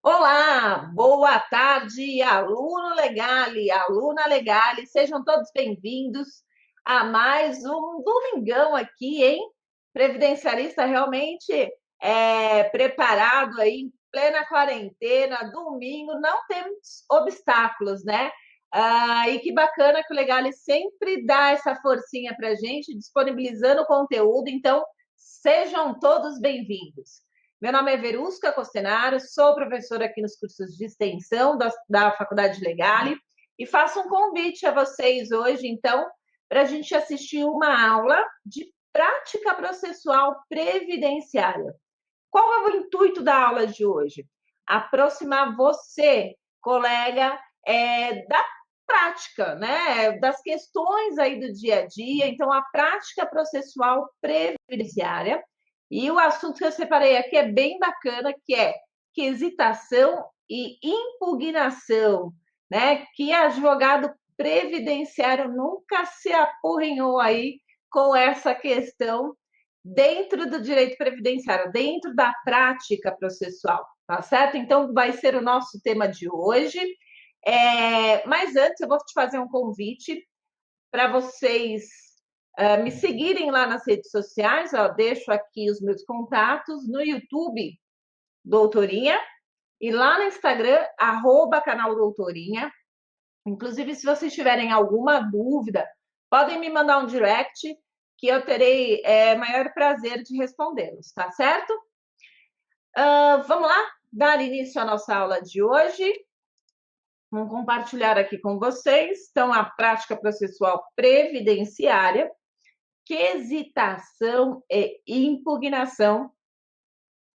Olá, boa tarde, aluno Legale, aluna Legale, sejam todos bem-vindos a mais um domingão aqui, hein? Previdenciarista realmente preparado aí em plena quarentena, domingo, não temos obstáculos, né? E que bacana que o Legale sempre dá essa forcinha para a gente, disponibilizando o conteúdo, então sejam todos bem-vindos. Meu nome é Verusca Costenaro, sou professora aqui nos cursos de extensão da Faculdade Legale e faço um convite a vocês hoje, então, para a gente assistir uma aula de prática processual previdenciária. Qual é o intuito da aula de hoje? Aproximar você, colega, da prática, né? Das questões aí do dia a dia. Então, a prática processual previdenciária. E o assunto que eu separei aqui é bem bacana, que é quesitação e impugnação, né? Que advogado previdenciário nunca se apurrinhou aí com essa questão dentro do direito previdenciário, dentro da prática processual, tá certo? Então, vai ser o nosso tema de hoje. Mas antes, eu vou te fazer um convite para vocês me seguirem lá nas redes sociais. Ó, deixo aqui os meus contatos no YouTube, Doutorinha, e lá no Instagram, @canal Doutorinha. Inclusive, se vocês tiverem alguma dúvida, podem me mandar um direct que eu terei maior prazer de respondê-los, tá certo? Vamos lá dar início à nossa aula de hoje. Vamos compartilhar aqui com vocês, então, a prática processual previdenciária, quesitação e impugnação,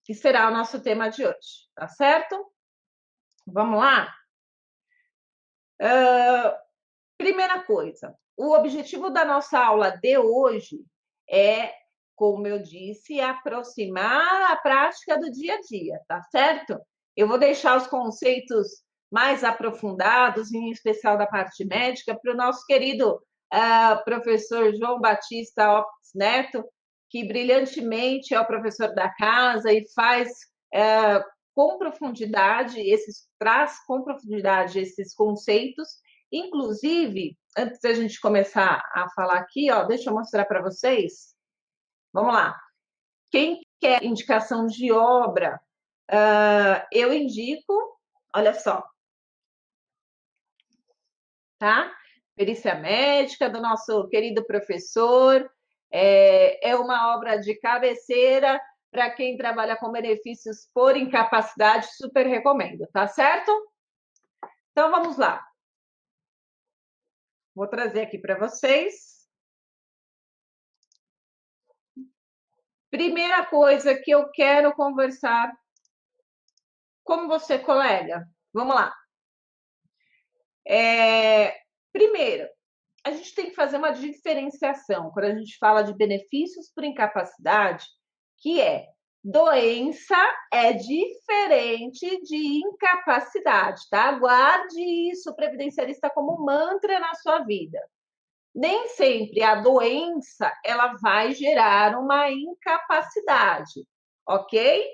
que será o nosso tema de hoje, tá certo? Vamos lá? Primeira coisa, o objetivo da nossa aula de hoje é, como eu disse, aproximar a prática do dia a dia, tá certo? Eu vou deixar os conceitos mais aprofundados, em especial da parte médica, para o nosso querido professor João Batista Opes Neto, que brilhantemente é o professor da casa e faz com profundidade traz com profundidade esses conceitos. Inclusive, antes da gente começar a falar aqui, ó, deixa eu mostrar para vocês. Vamos lá. Quem quer indicação de obra, eu indico, olha só, tá? Perícia médica do nosso querido professor. É uma obra de cabeceira para quem trabalha com benefícios por incapacidade, super recomendo, tá certo? Então, vamos lá. Vou trazer aqui para vocês. Primeira coisa que eu quero conversar com você, colega. Vamos lá. Primeiro, a gente tem que fazer uma diferenciação quando a gente fala de benefícios por incapacidade, que doença é diferente de incapacidade, tá? Guarde isso, previdenciarista, como mantra na sua vida. Nem sempre a doença ela vai gerar uma incapacidade, ok?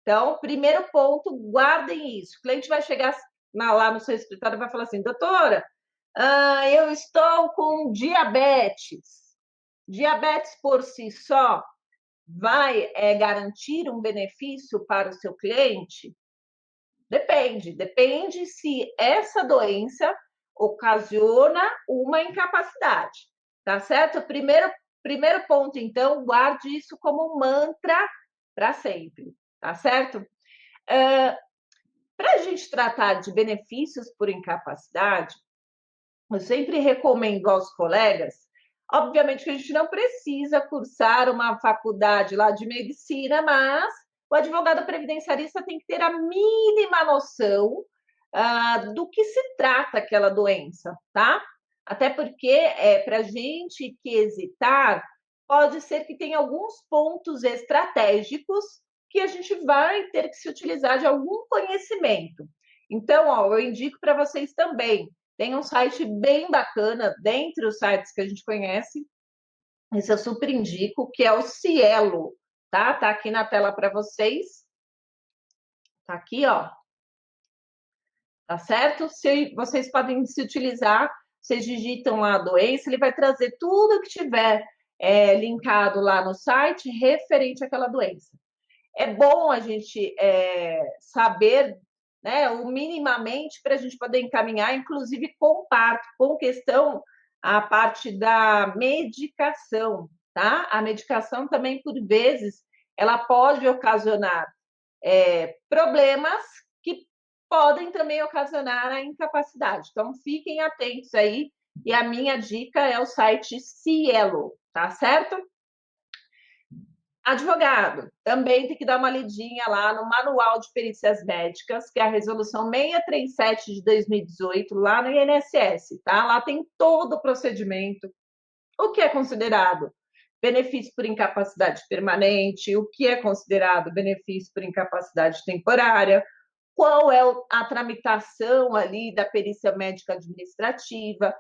Então, primeiro ponto, guardem isso. O cliente vai chegar lá no seu escritório e vai falar assim, doutora, eu estou com diabetes. Diabetes por si só vai garantir um benefício para o seu cliente? Depende se essa doença ocasiona uma incapacidade, tá certo? Primeiro ponto, então, guarde isso como um mantra para sempre, tá certo? Para a gente tratar de benefícios por incapacidade, eu sempre recomendo aos colegas, obviamente que a gente não precisa cursar uma faculdade lá de medicina, mas o advogado previdenciarista tem que ter a mínima noção do que se trata aquela doença, tá? Até porque, para a gente quesitar, pode ser que tenha alguns pontos estratégicos que a gente vai ter que se utilizar de algum conhecimento. Então, ó, eu indico para vocês também, tem um site bem bacana, dentre os sites que a gente conhece, esse eu super indico, que é o Cielo, tá? Tá aqui na tela para vocês. Tá aqui, ó. tá certo? Se vocês podem se utilizar, vocês digitam lá a doença, ele vai trazer tudo que tiver linkado lá no site referente àquela doença. É bom a gente saber, né, o minimamente para a gente poder encaminhar, inclusive com questão a parte da medicação, tá? A medicação também, por vezes, ela pode ocasionar problemas que podem também ocasionar a incapacidade. Então, fiquem atentos aí. E a minha dica é o site Cielo, tá certo? Advogado, também tem que dar uma lidinha lá no Manual de Perícias Médicas, que é a resolução 637 de 2018, lá no INSS, tá? Lá tem todo o procedimento, o que é considerado benefício por incapacidade permanente, o que é considerado benefício por incapacidade temporária, qual é a tramitação ali da perícia médica administrativa,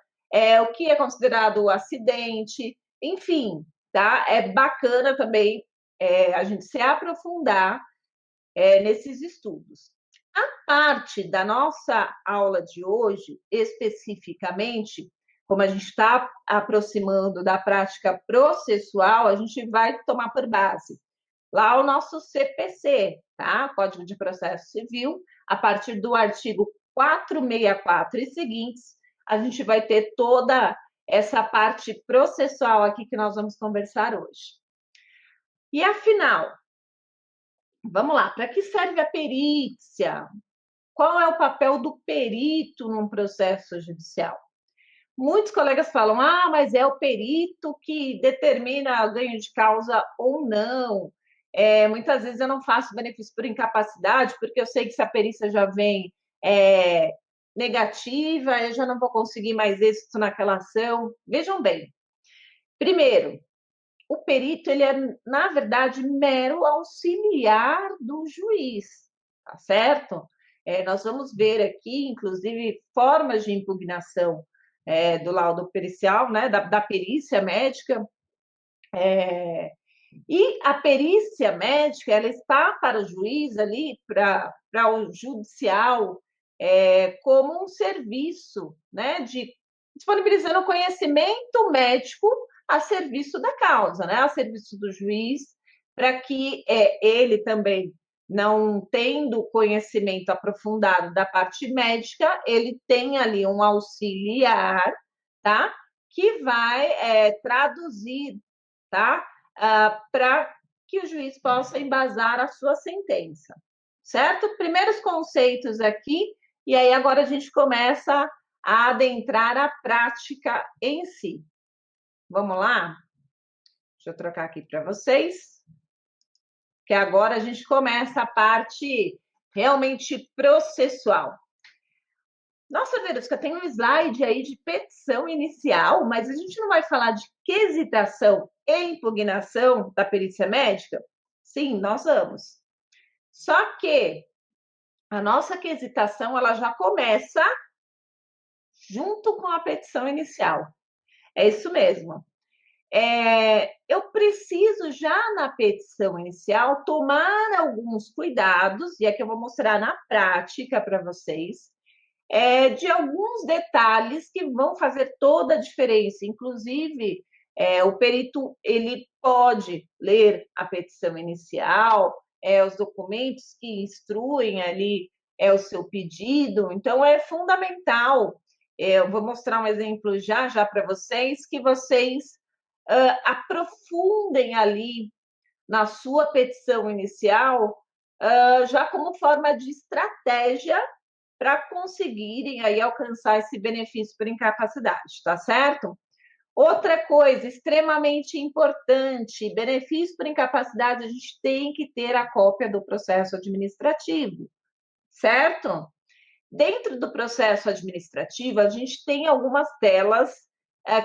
o que é considerado acidente, enfim, tá? É bacana também a gente se aprofundar nesses estudos. A parte da nossa aula de hoje, especificamente, como a gente está aproximando da prática processual, a gente vai tomar por base lá o nosso CPC, tá? Código de Processo Civil, a partir do artigo 464 e seguintes, a gente vai ter toda essa parte processual aqui que nós vamos conversar hoje. E afinal, vamos lá, para que serve a perícia? Qual é o papel do perito num processo judicial? Muitos colegas falam, mas é o perito que determina o ganho de causa ou não. Muitas vezes eu não faço benefício por incapacidade, porque eu sei que se a perícia já vem negativa, eu já não vou conseguir mais êxito naquela ação. Vejam bem, primeiro, o perito ele é, na verdade, mero auxiliar do juiz, tá certo? Nós vamos ver aqui, inclusive, formas de impugnação do laudo pericial, né, da perícia médica. E a perícia médica, ela está para o juiz ali, para o judicial, como um serviço, né, de disponibilizando conhecimento médico a serviço da causa, né, a serviço do juiz, para que ele também, não tendo conhecimento aprofundado da parte médica, ele tenha ali um auxiliar, tá, que vai traduzir, tá, para que o juiz possa embasar a sua sentença, certo? Primeiros conceitos aqui, e aí agora a gente começa a adentrar a prática em si. Vamos lá? Deixa eu trocar aqui para vocês, que agora a gente começa a parte realmente processual. Nossa, Verusca, tem um slide aí de petição inicial, mas a gente não vai falar de quesitação e impugnação da perícia médica? Sim, nós vamos. Só que a nossa quesitação ela já começa junto com a petição inicial. É isso mesmo. Eu preciso já na petição inicial tomar alguns cuidados, e aqui eu vou mostrar na prática para vocês, de alguns detalhes que vão fazer toda a diferença. Inclusive, o perito ele pode ler a petição inicial, os documentos que instruem ali o seu pedido. Então, é fundamental. Eu vou mostrar um exemplo já para vocês, que vocês aprofundem ali na sua petição inicial, já como forma de estratégia para conseguirem aí alcançar esse benefício por incapacidade, tá certo? Outra coisa extremamente importante, benefício por incapacidade, a gente tem que ter a cópia do processo administrativo, certo? Dentro do processo administrativo, a gente tem algumas telas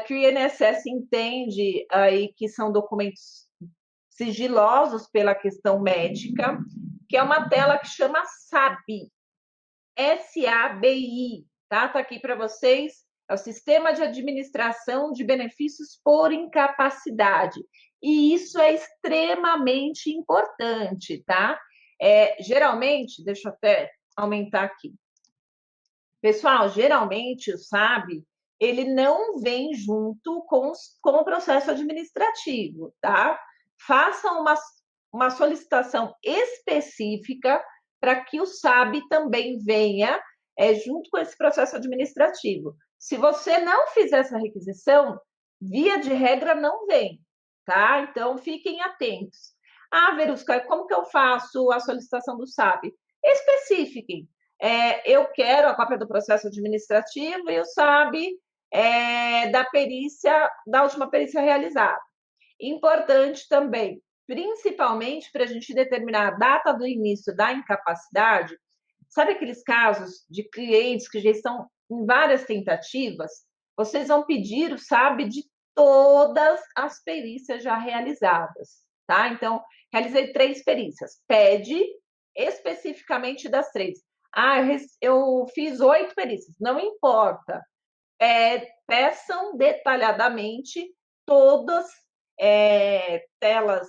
que o INSS entende aí que são documentos sigilosos pela questão médica, que é uma tela que chama SABI, SABI, tá? Tá aqui para vocês. É o Sistema de Administração de Benefícios por Incapacidade. E isso é extremamente importante, tá? Geralmente, deixa eu até aumentar aqui. Pessoal, geralmente o SAB, ele não vem junto com o processo administrativo, tá? Façam uma solicitação específica para que o SAB também venha junto com esse processo administrativo. Se você não fizer essa requisição, via de regra não vem, tá? Então fiquem atentos. Ah, Verusca, como que eu faço a solicitação do SAB? Especifiquem. Eu quero a cópia do processo administrativo e o SAB da perícia, da última perícia realizada. Importante também, principalmente para a gente determinar a data do início da incapacidade, sabe aqueles casos de clientes que já estão em várias tentativas? Vocês vão pedir o SAB de todas as perícias já realizadas, tá? Então, realizei 3 perícias. Pede especificamente das 3. Ah, eu fiz 8 perícias. Não importa. Peçam detalhadamente todas telas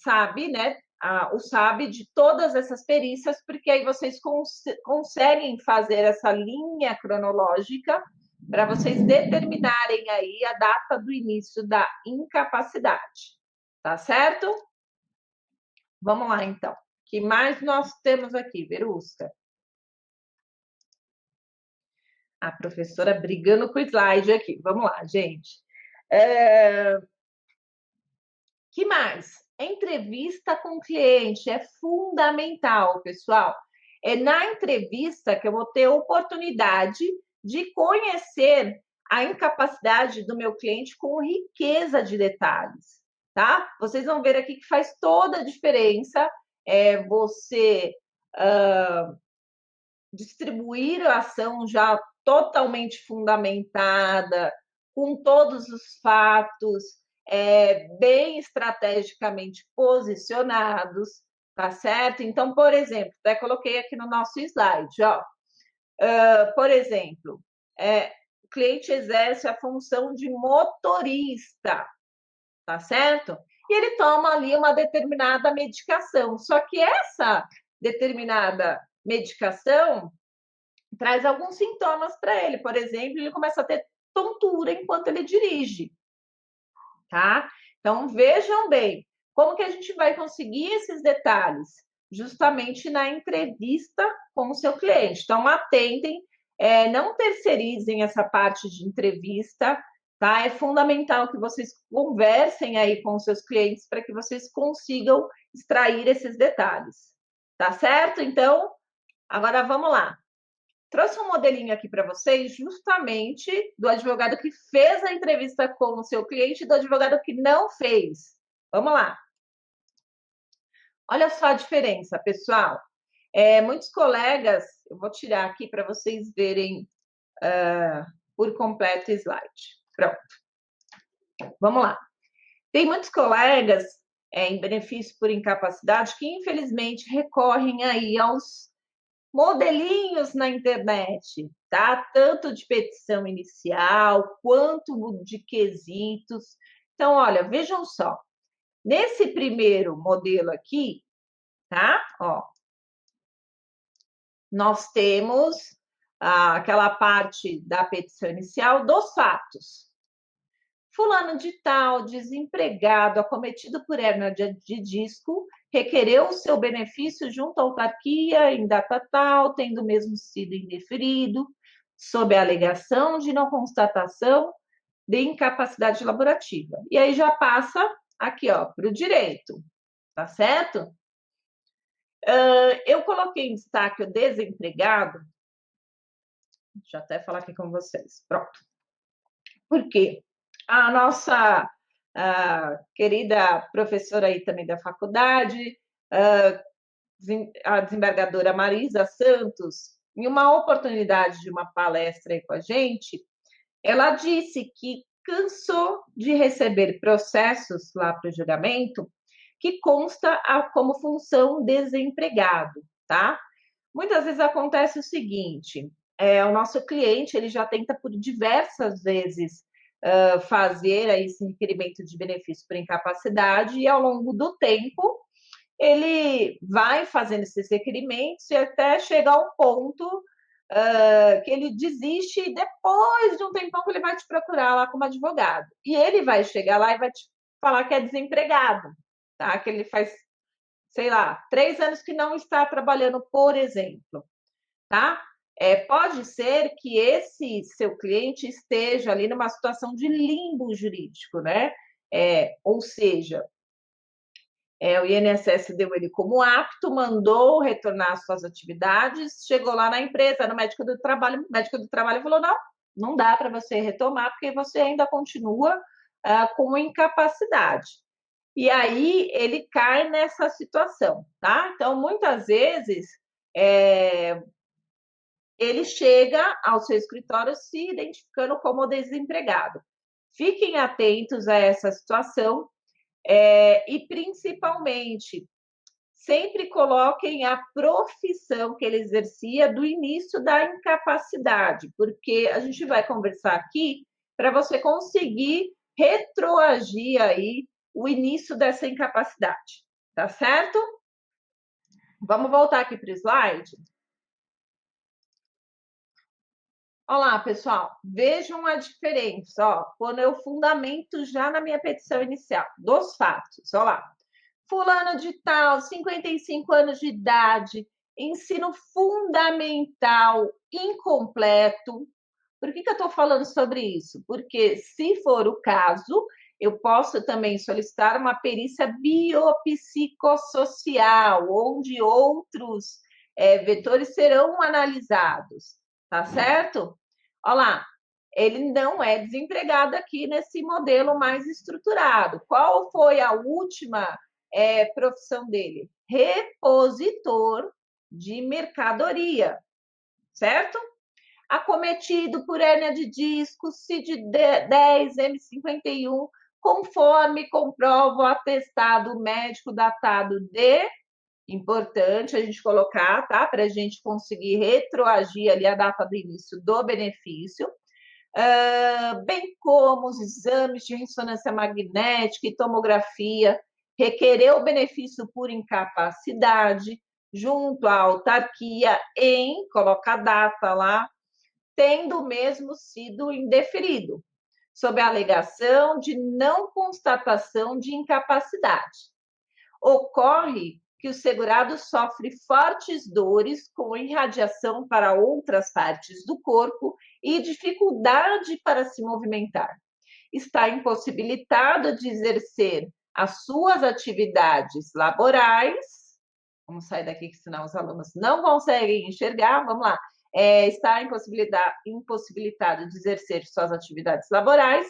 SAB, né? O SAB de todas essas perícias, porque aí vocês conseguem fazer essa linha cronológica para vocês determinarem aí a data do início da incapacidade, tá certo? Vamos lá, então. O que mais nós temos aqui, Verusca? A professora brigando com o slide aqui. Vamos lá, gente. Que mais? Entrevista com o cliente é fundamental, pessoal. É na entrevista que eu vou ter oportunidade de conhecer a incapacidade do meu cliente com riqueza de detalhes, tá? Vocês vão ver aqui que faz toda a diferença você distribuir a ação já totalmente fundamentada, com todos os fatos, bem estrategicamente posicionados, tá certo? Então, por exemplo, até coloquei aqui no nosso slide, ó. Por exemplo, o cliente exerce a função de motorista, tá certo? E ele toma ali uma determinada medicação, só que essa determinada medicação traz alguns sintomas para ele. Por exemplo, ele começa a ter tontura enquanto ele dirige, tá? Então, vejam bem, como que a gente vai conseguir esses detalhes? Justamente na entrevista com o seu cliente. Então, atentem, não terceirizem essa parte de entrevista, tá? É fundamental que vocês conversem aí com os seus clientes para que vocês consigam extrair esses detalhes, tá certo? Então, agora vamos lá. Trouxe um modelinho aqui para vocês, justamente do advogado que fez a entrevista com o seu cliente e do advogado que não fez. Vamos lá. Olha só a diferença, pessoal. Muitos colegas, eu vou tirar aqui para vocês verem por completo o slide. Pronto. Vamos lá. Tem muitos colegas em benefício por incapacidade que, infelizmente, recorrem aí aos modelinhos na internet, tá? Tanto de petição inicial quanto de quesitos. Então, olha, vejam só. Nesse primeiro modelo aqui, tá? Ó, nós temos aquela parte da petição inicial dos fatos. Fulano de tal, desempregado, acometido por hérnia de disco, requereu o seu benefício junto à autarquia em data tal, tendo mesmo sido indeferido, sob a alegação de não constatação de incapacidade laborativa. E aí já passa aqui, ó, para o direito, tá certo? Eu coloquei em destaque o desempregado, deixa eu até falar aqui com vocês, pronto. Por quê? A nossa querida professora aí também da faculdade, a desembargadora Marisa Santos, em uma oportunidade de uma palestra aí com a gente, ela disse que cansou de receber processos lá para o julgamento que consta como função desempregado, tá? Muitas vezes acontece o seguinte, o nosso cliente ele já tenta por diversas vezes fazer aí esse requerimento de benefício por incapacidade e ao longo do tempo ele vai fazendo esses requerimentos e até chegar ao ponto que ele desiste e depois de um tempão ele vai te procurar lá como advogado. E ele vai chegar lá e vai te falar que é desempregado, tá? Que ele faz, sei lá, 3 anos que não está trabalhando, por exemplo, tá? Pode ser que esse seu cliente esteja ali numa situação de limbo jurídico, né? Ou seja, o INSS deu ele como apto, mandou retornar às suas atividades, chegou lá na empresa, no médico do trabalho, o médico do trabalho falou: não, não dá para você retomar, porque você ainda continua com incapacidade. E aí ele cai nessa situação, tá? Então, muitas vezes, ele chega ao seu escritório se identificando como desempregado. Fiquem atentos a essa situação e, principalmente, sempre coloquem a profissão que ele exercia do início da incapacidade, porque a gente vai conversar aqui para você conseguir retroagir aí o início dessa incapacidade, tá certo? Vamos voltar aqui para o slide. Olá, pessoal, vejam a diferença, ó, quando eu fundamento já na minha petição inicial, dos fatos, olha lá. Fulano de tal, 55 anos de idade, ensino fundamental incompleto. Por que eu estou falando sobre isso? Porque, se for o caso, eu posso também solicitar uma perícia biopsicossocial, onde outros vetores serão analisados, tá certo? Olha lá, ele não é desempregado aqui nesse modelo mais estruturado. Qual foi a última profissão dele? Repositor de mercadoria, certo? Acometido por hérnia de disco, CID-10, M51, conforme comprova o atestado médico datado de, importante a gente colocar, tá? Para a gente conseguir retroagir ali a data do início do benefício, bem como os exames de ressonância magnética e tomografia, requerer o benefício por incapacidade, junto à autarquia, coloca a data lá, tendo mesmo sido indeferido, sob a alegação de não constatação de incapacidade. Ocorre que o segurado sofre fortes dores com irradiação para outras partes do corpo e dificuldade para se movimentar. Está impossibilitado de exercer as suas atividades laborais. Vamos sair daqui, que senão os alunos não conseguem enxergar. Vamos lá. Está impossibilitado de exercer suas atividades laborais,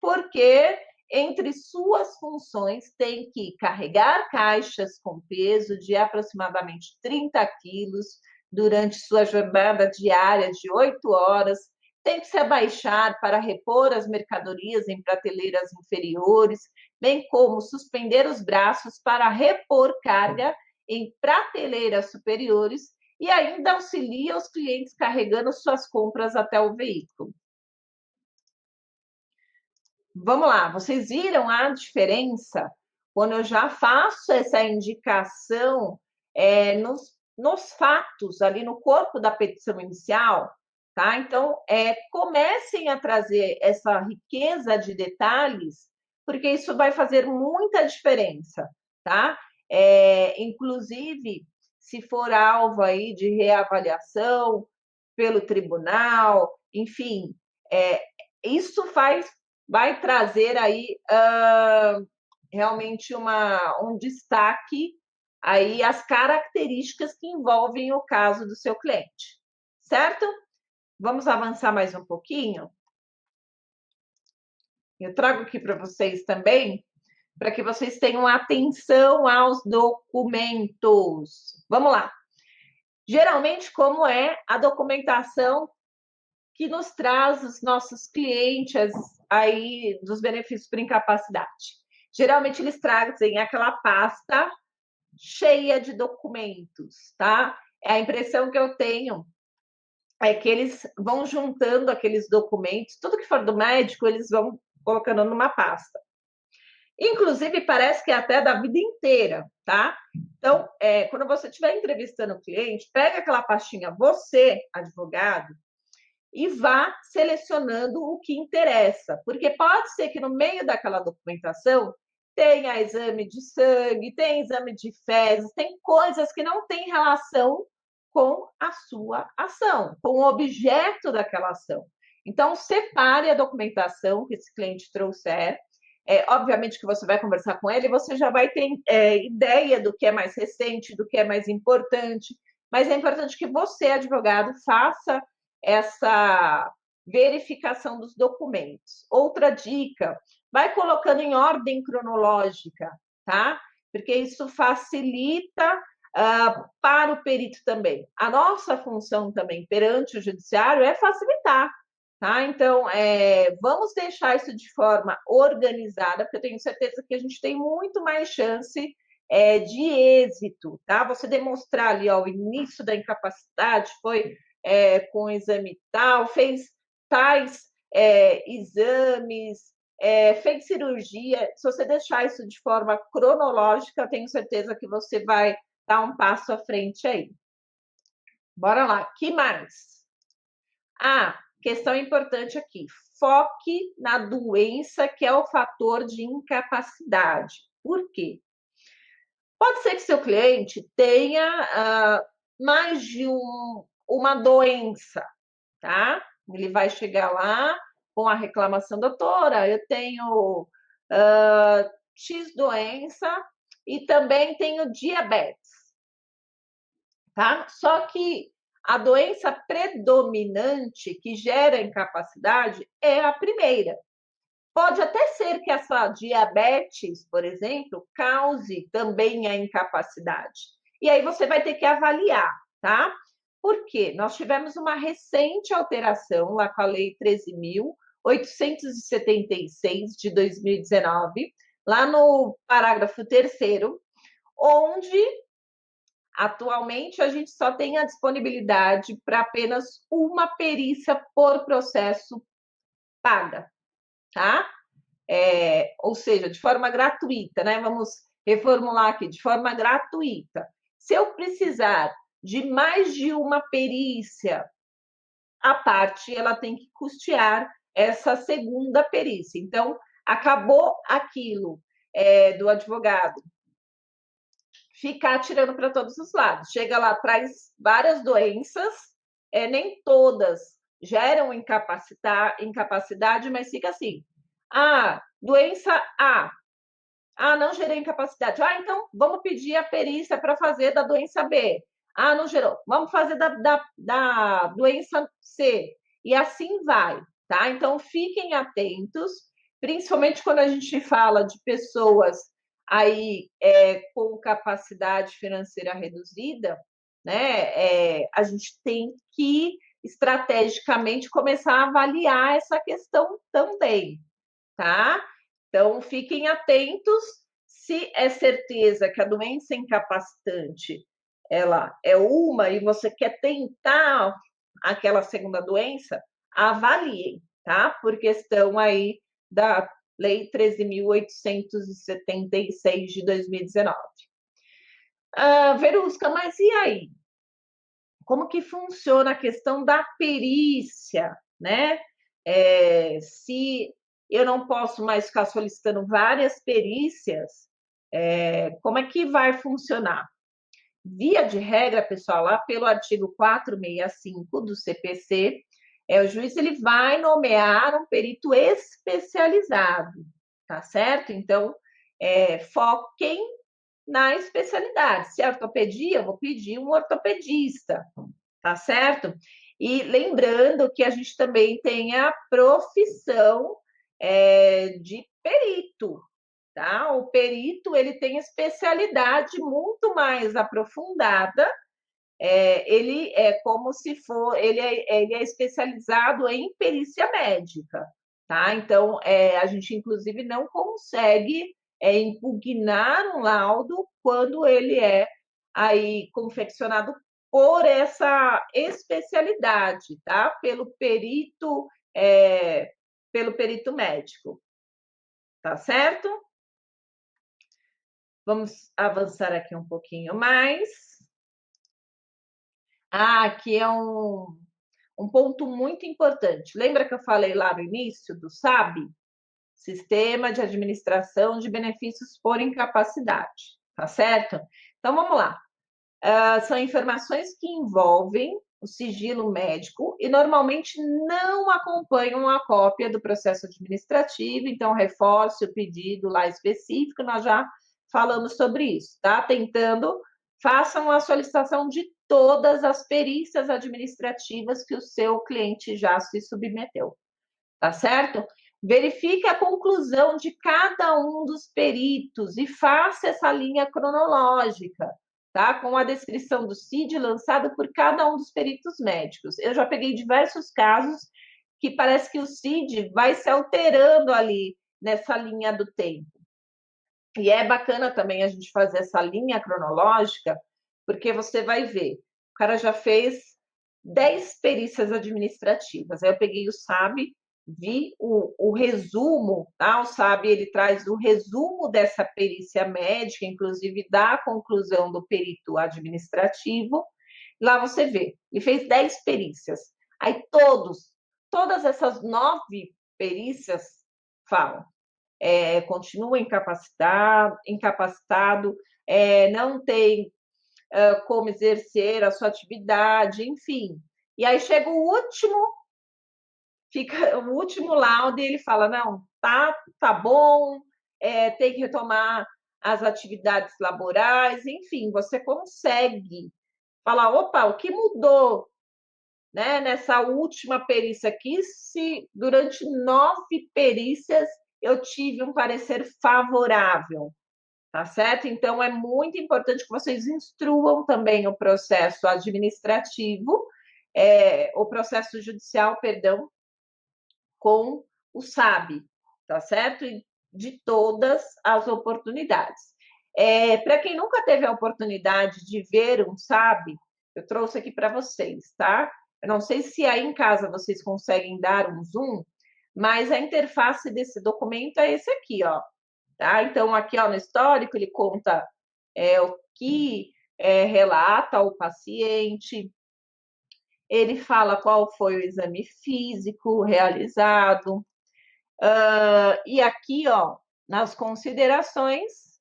porque entre suas funções tem que carregar caixas com peso de aproximadamente 30 quilos durante sua jornada diária de 8 horas, tem que se abaixar para repor as mercadorias em prateleiras inferiores, bem como suspender os braços para repor carga em prateleiras superiores e ainda auxilia os clientes carregando suas compras até o veículo. Vamos lá, vocês viram a diferença quando eu já faço essa indicação nos fatos, ali no corpo da petição inicial, tá? Então, comecem a trazer essa riqueza de detalhes, porque isso vai fazer muita diferença, tá? Inclusive, se for alvo aí de reavaliação pelo tribunal, enfim, isso vai trazer aí realmente um destaque aí as características que envolvem o caso do seu cliente, certo? Vamos avançar mais um pouquinho? Eu trago aqui para vocês também, para que vocês tenham atenção aos documentos. Vamos lá. Geralmente, como é a documentação que nos traz os nossos clientes aí dos benefícios por incapacidade? Geralmente, eles trazem aquela pasta cheia de documentos, tá? A impressão que eu tenho é que eles vão juntando aqueles documentos, tudo que for do médico, eles vão colocando numa pasta. Inclusive, parece que é até da vida inteira, tá? Então, quando você estiver entrevistando o cliente, pega aquela pastinha, você, advogado, e vá selecionando o que interessa, porque pode ser que no meio daquela documentação tenha exame de sangue, tem exame de fezes, tem coisas que não têm relação com a sua ação, com o objeto daquela ação. Então, separe a documentação que esse cliente trouxer. Obviamente que você vai conversar com ele, você já vai ter ideia do que é mais recente, do que é mais importante, mas é importante que você, advogado, faça essa verificação dos documentos. Outra dica, vai colocando em ordem cronológica, tá? Porque isso facilita para o perito também. A nossa função também perante o judiciário é facilitar, tá? Então, vamos deixar isso de forma organizada, porque eu tenho certeza que a gente tem muito mais chance de êxito, tá? Você demonstrar ali, ó, o início da incapacidade foi com o exame tal, fez tais exames, fez cirurgia. Se você deixar isso de forma cronológica, eu tenho certeza que você vai dar um passo à frente aí. Bora lá, que mais? Questão importante aqui. Foque na doença que é o fator de incapacidade. Por quê? Pode ser que seu cliente tenha mais de uma doença, tá? Ele vai chegar lá com a reclamação, doutora, eu tenho X doença e também tenho diabetes, tá? Só que a doença predominante que gera incapacidade é a primeira. Pode até ser que essa diabetes, por exemplo, cause também a incapacidade. E aí você vai ter que avaliar, tá? Por quê? Nós tivemos uma recente alteração lá com a Lei 13.876 de 2019, lá no parágrafo 3º, onde atualmente a gente só tem a disponibilidade para apenas uma perícia por processo paga, tá? Ou seja, de forma gratuita, né? Vamos reformular aqui, de forma gratuita. Se eu precisar de mais de uma perícia, a parte ela tem que custear essa segunda perícia. Então, acabou aquilo do advogado ficar tirando para todos os lados. Chega lá, traz várias doenças, nem todas geram incapacidade, mas fica assim. Doença A. Não gerei incapacidade. Então vamos pedir a perícia para fazer da doença B. Não gerou. Vamos fazer da doença C. E assim vai, tá? Então fiquem atentos, principalmente quando a gente fala de pessoas aí com capacidade financeira reduzida, né? A gente tem que estrategicamente começar a avaliar essa questão também, tá? Então, fiquem atentos se é certeza que a doença incapacitante ela é uma e você quer tentar aquela segunda doença, avaliem, tá? Por questão aí da Lei 13.876 de 2019. Verusca, mas e aí? Como que funciona a questão da perícia, né? Se eu não posso mais ficar solicitando várias perícias, como é que vai funcionar? Via de regra, pessoal, lá pelo artigo 465 do CPC, o juiz ele vai nomear um perito especializado, tá certo? Então, foquem na especialidade. Se é ortopedia, eu vou pedir um ortopedista, tá certo? E lembrando que a gente também tem a profissão de perito, tá? O perito ele tem especialidade muito mais aprofundada. Ele é como se for, ele é especializado em perícia médica, tá? Então a gente inclusive não consegue impugnar um laudo quando ele é aí confeccionado por essa especialidade, tá? Pelo perito médico, tá certo? Vamos avançar aqui um pouquinho mais. Aqui é um ponto muito importante. Lembra que eu falei lá no início do SAB? Sistema de Administração de Benefícios por Incapacidade, tá certo? Então, vamos lá. São informações que envolvem o sigilo médico e normalmente não acompanham a cópia do processo administrativo, então reforce o pedido lá específico, nós já falamos sobre isso, tá? Façam a solicitação de todas as perícias administrativas que o seu cliente já se submeteu, tá certo? Verifique a conclusão de cada um dos peritos e faça essa linha cronológica, tá? Com a descrição do CID lançado por cada um dos peritos médicos. Eu já peguei diversos casos que parece que o CID vai se alterando ali nessa linha do tempo. E é bacana também a gente fazer essa linha cronológica, porque você vai ver, o cara já fez 10 perícias administrativas. Aí eu peguei o SAB, vi o resumo, tá? O SAB ele traz o resumo dessa perícia médica, inclusive da conclusão do perito administrativo. Lá você vê, ele fez 10 perícias. Aí todas essas 9 perícias falam continua incapacitado, não tem como exercer a sua atividade, enfim. E aí chega o último laudo e ele fala, não, tá bom, tem que retomar as atividades laborais, enfim, você consegue falar, opa, o que mudou, né, nessa última perícia aqui, se durante 9 perícias eu tive um parecer favorável, tá certo? Então, é muito importante que vocês instruam também o processo administrativo, o processo judicial, perdão, com o SAB, tá certo? E de todas as oportunidades. Para quem nunca teve a oportunidade de ver um SAB, eu trouxe aqui para vocês, tá? Eu não sei se aí em casa vocês conseguem dar um zoom, mas a interface desse documento é esse aqui, ó. Tá? Então, aqui ó, no histórico, ele conta o que relata o paciente, ele fala qual foi o exame físico realizado, e aqui, ó, nas considerações,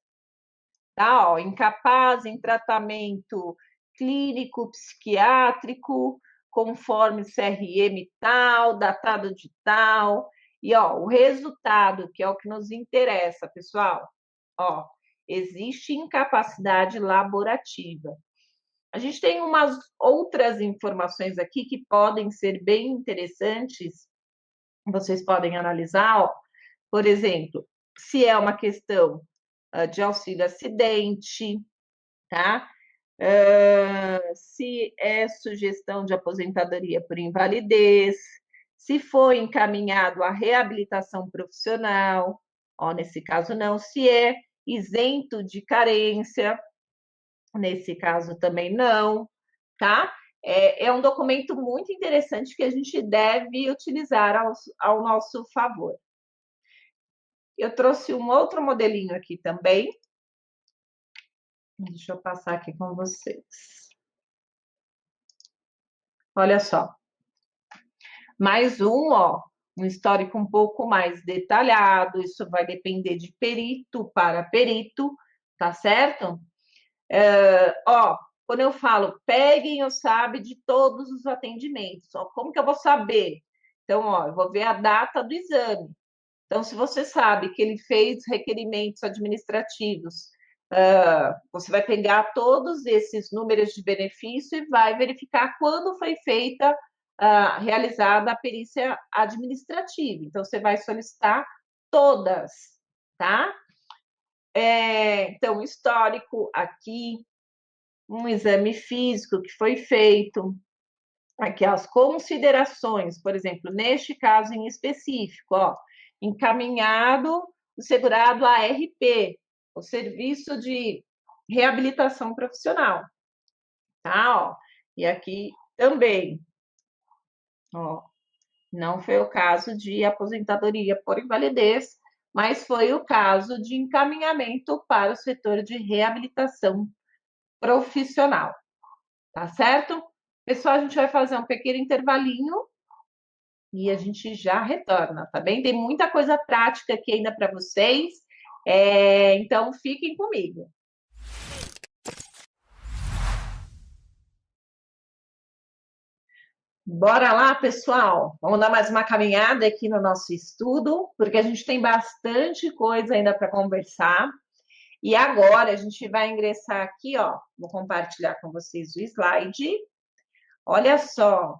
tá, ó, incapaz em tratamento clínico, psiquiátrico, conforme CRM tal, datado de tal, e ó, o resultado, que é o que nos interessa, pessoal, ó, existe incapacidade laborativa. A gente tem umas outras informações aqui que podem ser bem interessantes, vocês podem analisar, ó, por exemplo, se é uma questão de auxílio acidente, tá? Se é sugestão de aposentadoria por invalidez, se foi encaminhado à reabilitação profissional, ó, nesse caso não, se é isento de carência, nesse caso também não, tá? É um documento muito interessante que a gente deve utilizar ao nosso favor. Eu trouxe um outro modelinho aqui também. Deixa eu passar aqui com vocês. Olha só. Mais ó, um histórico um pouco mais detalhado, isso vai depender de perito para perito, tá certo? Ó, quando eu falo, peguem o SAB de todos os atendimentos, ó, como que eu vou saber? Então, ó, eu vou ver a data do exame. Então, se você sabe que ele fez requerimentos administrativos, você vai pegar todos esses números de benefício e vai verificar quando foi feita, realizada a perícia administrativa. Então, você vai solicitar todas, tá? Então, histórico aqui, um exame físico que foi feito, aqui as considerações, por exemplo, neste caso em específico, ó, encaminhado o segurado ARP, o serviço de reabilitação profissional, tá? Ó, e aqui também, ó, não foi o caso de aposentadoria por invalidez, mas foi o caso de encaminhamento para o setor de reabilitação profissional, tá certo? Pessoal, a gente vai fazer um pequeno intervalinho e a gente já retorna, tá bem? Tem muita coisa prática aqui ainda para vocês, então fiquem comigo. Bora lá, pessoal. Vamos dar mais uma caminhada aqui no nosso estudo, porque a gente tem bastante coisa ainda para conversar. E agora a gente vai ingressar aqui, ó. Vou compartilhar com vocês o slide. Olha só,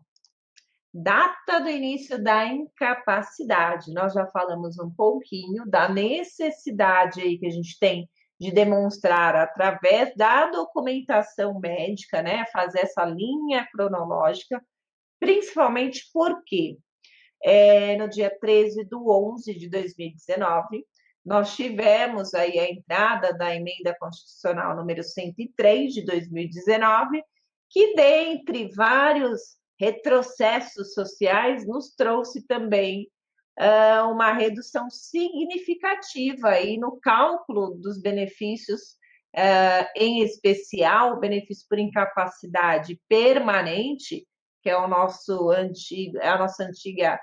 data do início da incapacidade. Nós já falamos um pouquinho da necessidade aí que a gente tem de demonstrar através da documentação médica, né? Fazer essa linha cronológica, principalmente porque no dia 13/11 de 2019, nós tivemos aí a entrada da emenda constitucional número 103 de 2019, que dentre vários retrocessos sociais nos trouxe também uma redução significativa aí no cálculo dos benefícios, em especial o benefício por incapacidade permanente, que é o nosso antigo, é a nossa antiga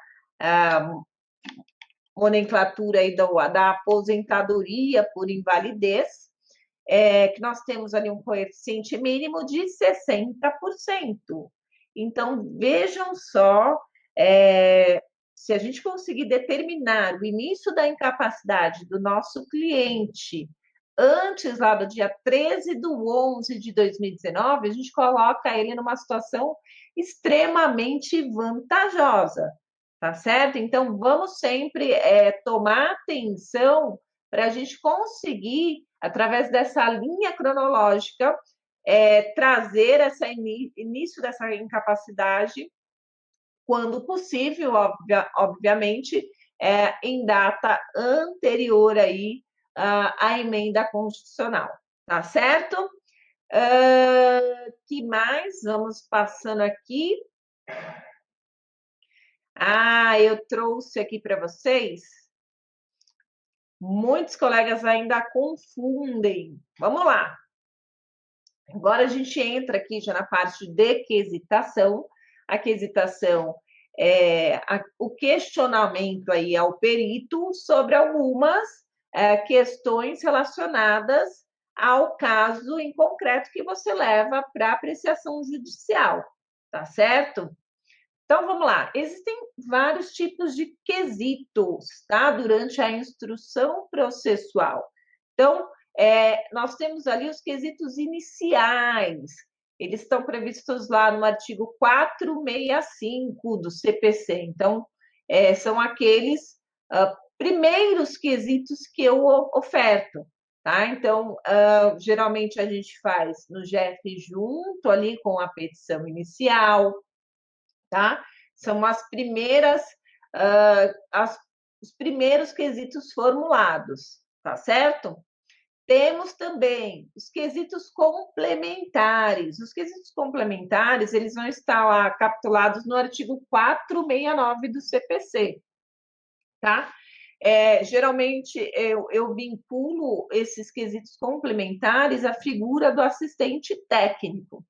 nomenclatura aí da aposentadoria por invalidez, que nós temos ali um coeficiente mínimo de 60%. Então, vejam só, se a gente conseguir determinar o início da incapacidade do nosso cliente antes lá do dia 13/11 de 2019, a gente coloca ele numa situação extremamente vantajosa, tá certo? Então, vamos sempre tomar atenção para a gente conseguir, através dessa linha cronológica, trazer esse início dessa incapacidade, quando possível, obviamente, em data anterior aí à emenda constitucional, tá certo? Que mais? Vamos passando aqui. Eu trouxe aqui para vocês. Muitos colegas ainda confundem. Vamos lá. Agora a gente entra aqui já na parte de quesitação. A quesitação é o questionamento aí ao perito sobre algumas questões relacionadas ao caso em concreto que você leva para apreciação judicial, tá certo? Então, vamos lá. Existem vários tipos de quesitos, tá? Durante a instrução processual. Então, nós temos ali os quesitos iniciais. Eles estão previstos lá no artigo 465 do CPC. Então, são aqueles primeiros quesitos que eu oferto, tá? Então, geralmente a gente faz no GF junto ali com a petição inicial, tá? São as primeiras, os primeiros quesitos formulados, tá certo? Temos também os quesitos complementares. Os quesitos complementares, eles vão estar lá capitulados no artigo 469 do CPC, tá? Geralmente, eu vinculo esses quesitos complementares à figura do assistente técnico.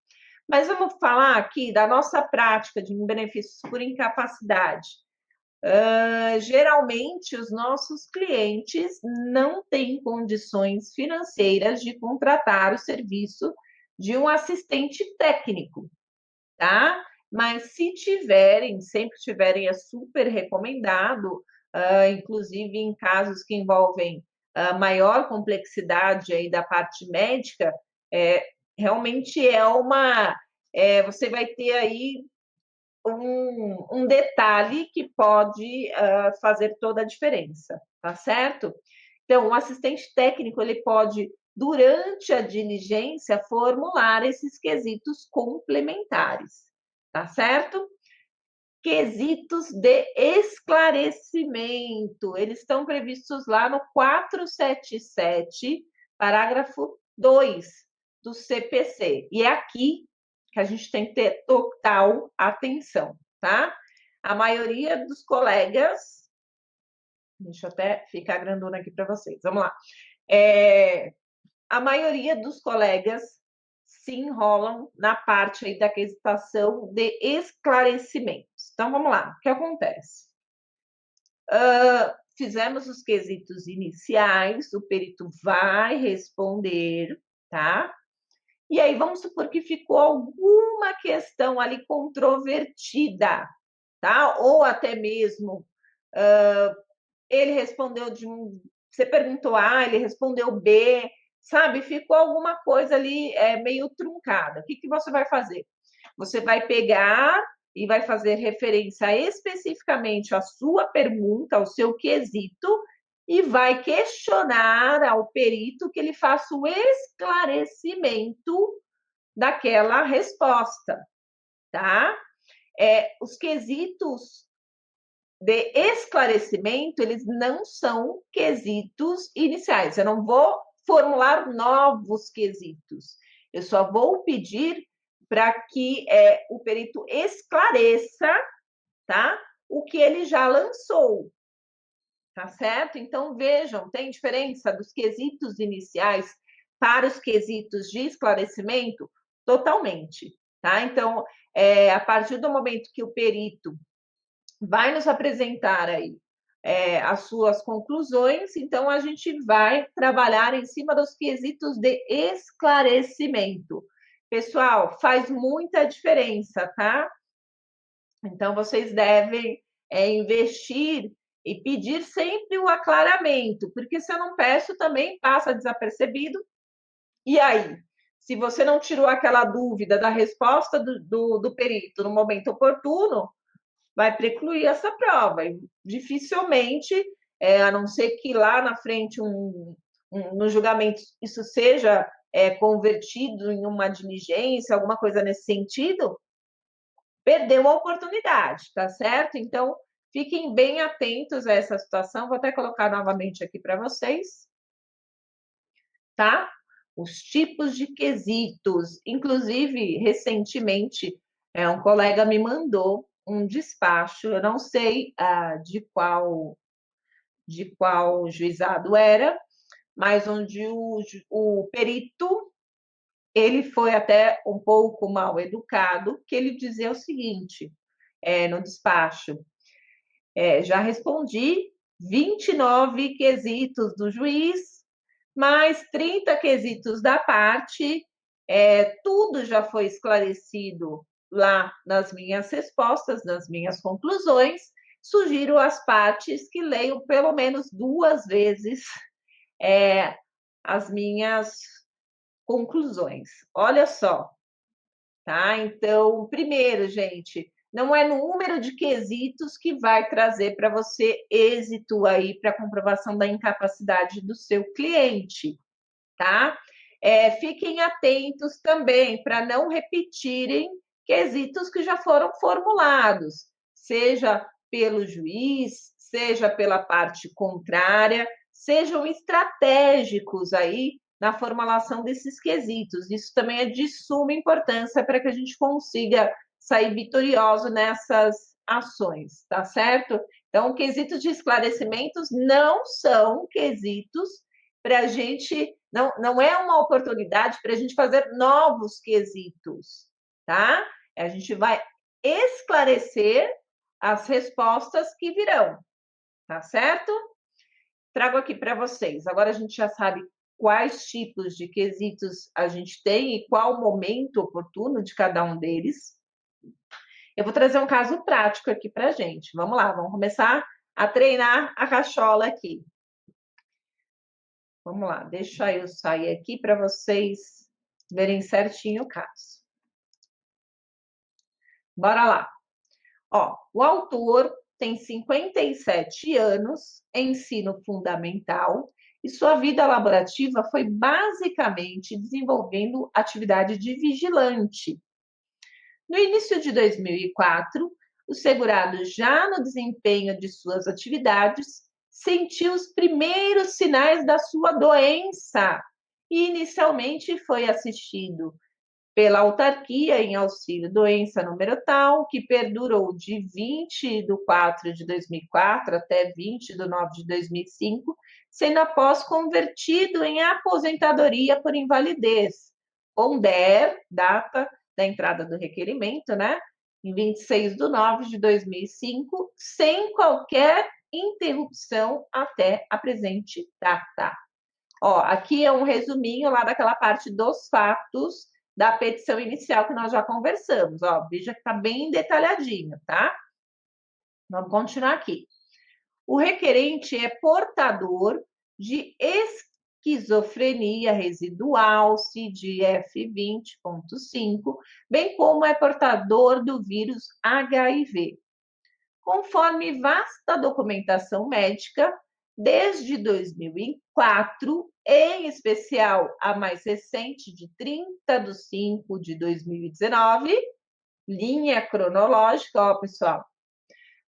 Mas vamos falar aqui da nossa prática de benefícios por incapacidade. Geralmente, os nossos clientes não têm condições financeiras de contratar o serviço de um assistente técnico, tá? Mas se tiverem, sempre tiverem, é super recomendado, inclusive em casos que envolvem maior complexidade aí da parte médica, realmente você vai ter aí um detalhe que pode fazer toda a diferença, tá certo? Então, o assistente técnico, ele pode, durante a diligência, formular esses quesitos complementares, tá certo? Quesitos de esclarecimento, eles estão previstos lá no 477, parágrafo 2 do CPC. E é aqui que a gente tem que ter total atenção, tá? A maioria dos colegas Deixa eu até ficar grandona aqui para vocês. Vamos lá. É, a maioria dos colegas se enrolam na parte aí da questão de esclarecimentos. Então, vamos lá. O que acontece? Fizemos os quesitos iniciais, o perito vai responder, tá? E aí, vamos supor que ficou alguma questão ali controvertida, tá? Ou até mesmo ele respondeu de um. Você perguntou A, ele respondeu B, sabe? Ficou alguma coisa ali meio truncada. O que, que você vai fazer? Você vai pegar e vai fazer referência especificamente à sua pergunta, ao seu quesito, e vai questionar ao perito que ele faça o esclarecimento daquela resposta, tá? Os quesitos de esclarecimento, eles não são quesitos iniciais. Eu não vou formular novos quesitos. Eu só vou pedir para que o perito esclareça, tá? O que ele já lançou, tá certo? Então, vejam, tem diferença dos quesitos iniciais para os quesitos de esclarecimento? Totalmente, tá? Então, a partir do momento que o perito vai nos apresentar aí as suas conclusões, então a gente vai trabalhar em cima dos quesitos de esclarecimento. Pessoal, faz muita diferença, tá? Então vocês devem investir e pedir sempre o aclaramento, porque se eu não peço, também passa desapercebido. E aí? Se você não tirou aquela dúvida da resposta do perito no momento oportuno, vai precluir essa prova. E dificilmente, a não ser que lá na frente, no julgamento, isso seja convertido em uma diligência, alguma coisa nesse sentido, perdeu a oportunidade, tá certo? Então, fiquem bem atentos a essa situação. Vou até colocar novamente aqui para vocês, tá? Os tipos de quesitos. Inclusive, recentemente, um colega me mandou um despacho, eu não sei de qual juizado era, mas onde o perito ele foi até um pouco mal educado, que ele dizia o seguinte, no despacho, já respondi 29 quesitos do juiz, mais 30 quesitos da parte, tudo já foi esclarecido lá nas minhas respostas, nas minhas conclusões. Sugiro às partes que leiam pelo menos 2 vezes as minhas conclusões. Olha só, tá? Então, primeiro, gente, não é número de quesitos que vai trazer para você êxito aí para a comprovação da incapacidade do seu cliente, tá? Fiquem atentos também para não repetirem quesitos que já foram formulados, seja pelo juiz, seja pela parte contrária, sejam estratégicos aí na formulação desses quesitos. Isso também é de suma importância para que a gente consiga sair vitorioso nessas ações, tá certo? Então, quesitos de esclarecimentos não são quesitos para a gente, não é uma oportunidade para a gente fazer novos quesitos, tá? A gente vai esclarecer as respostas que virão, tá certo? Trago aqui para vocês. Agora a gente já sabe quais tipos de quesitos a gente tem e qual o momento oportuno de cada um deles. Eu vou trazer um caso prático aqui para a gente. Vamos lá, vamos começar a treinar a cachola aqui. Vamos lá, deixa eu sair aqui para vocês verem certinho o caso. Bora lá. Ó, o autor tem 57 anos, ensino fundamental, e sua vida laborativa foi basicamente desenvolvendo atividade de vigilante. No início de 2004, o segurado, já no desempenho de suas atividades, sentiu os primeiros sinais da sua doença e inicialmente foi assistido pela autarquia em auxílio doença número tal, que perdurou de 20/4/2004 até 20/9/2005, sendo após convertido em aposentadoria por invalidez, com DER, data da entrada do requerimento, né? Em 26/9/2005, sem qualquer interrupção até a presente data. Ó, aqui é um resuminho lá daquela parte dos fatos da petição inicial que nós já conversamos. Ó, veja que está bem detalhadinho, tá? Vamos continuar aqui. O requerente é portador de esquizofrenia residual, CID-F20.5, bem como é portador do vírus HIV. Conforme vasta documentação médica, desde 2004, em especial a mais recente, de 30/5/2019, linha cronológica, ó, pessoal,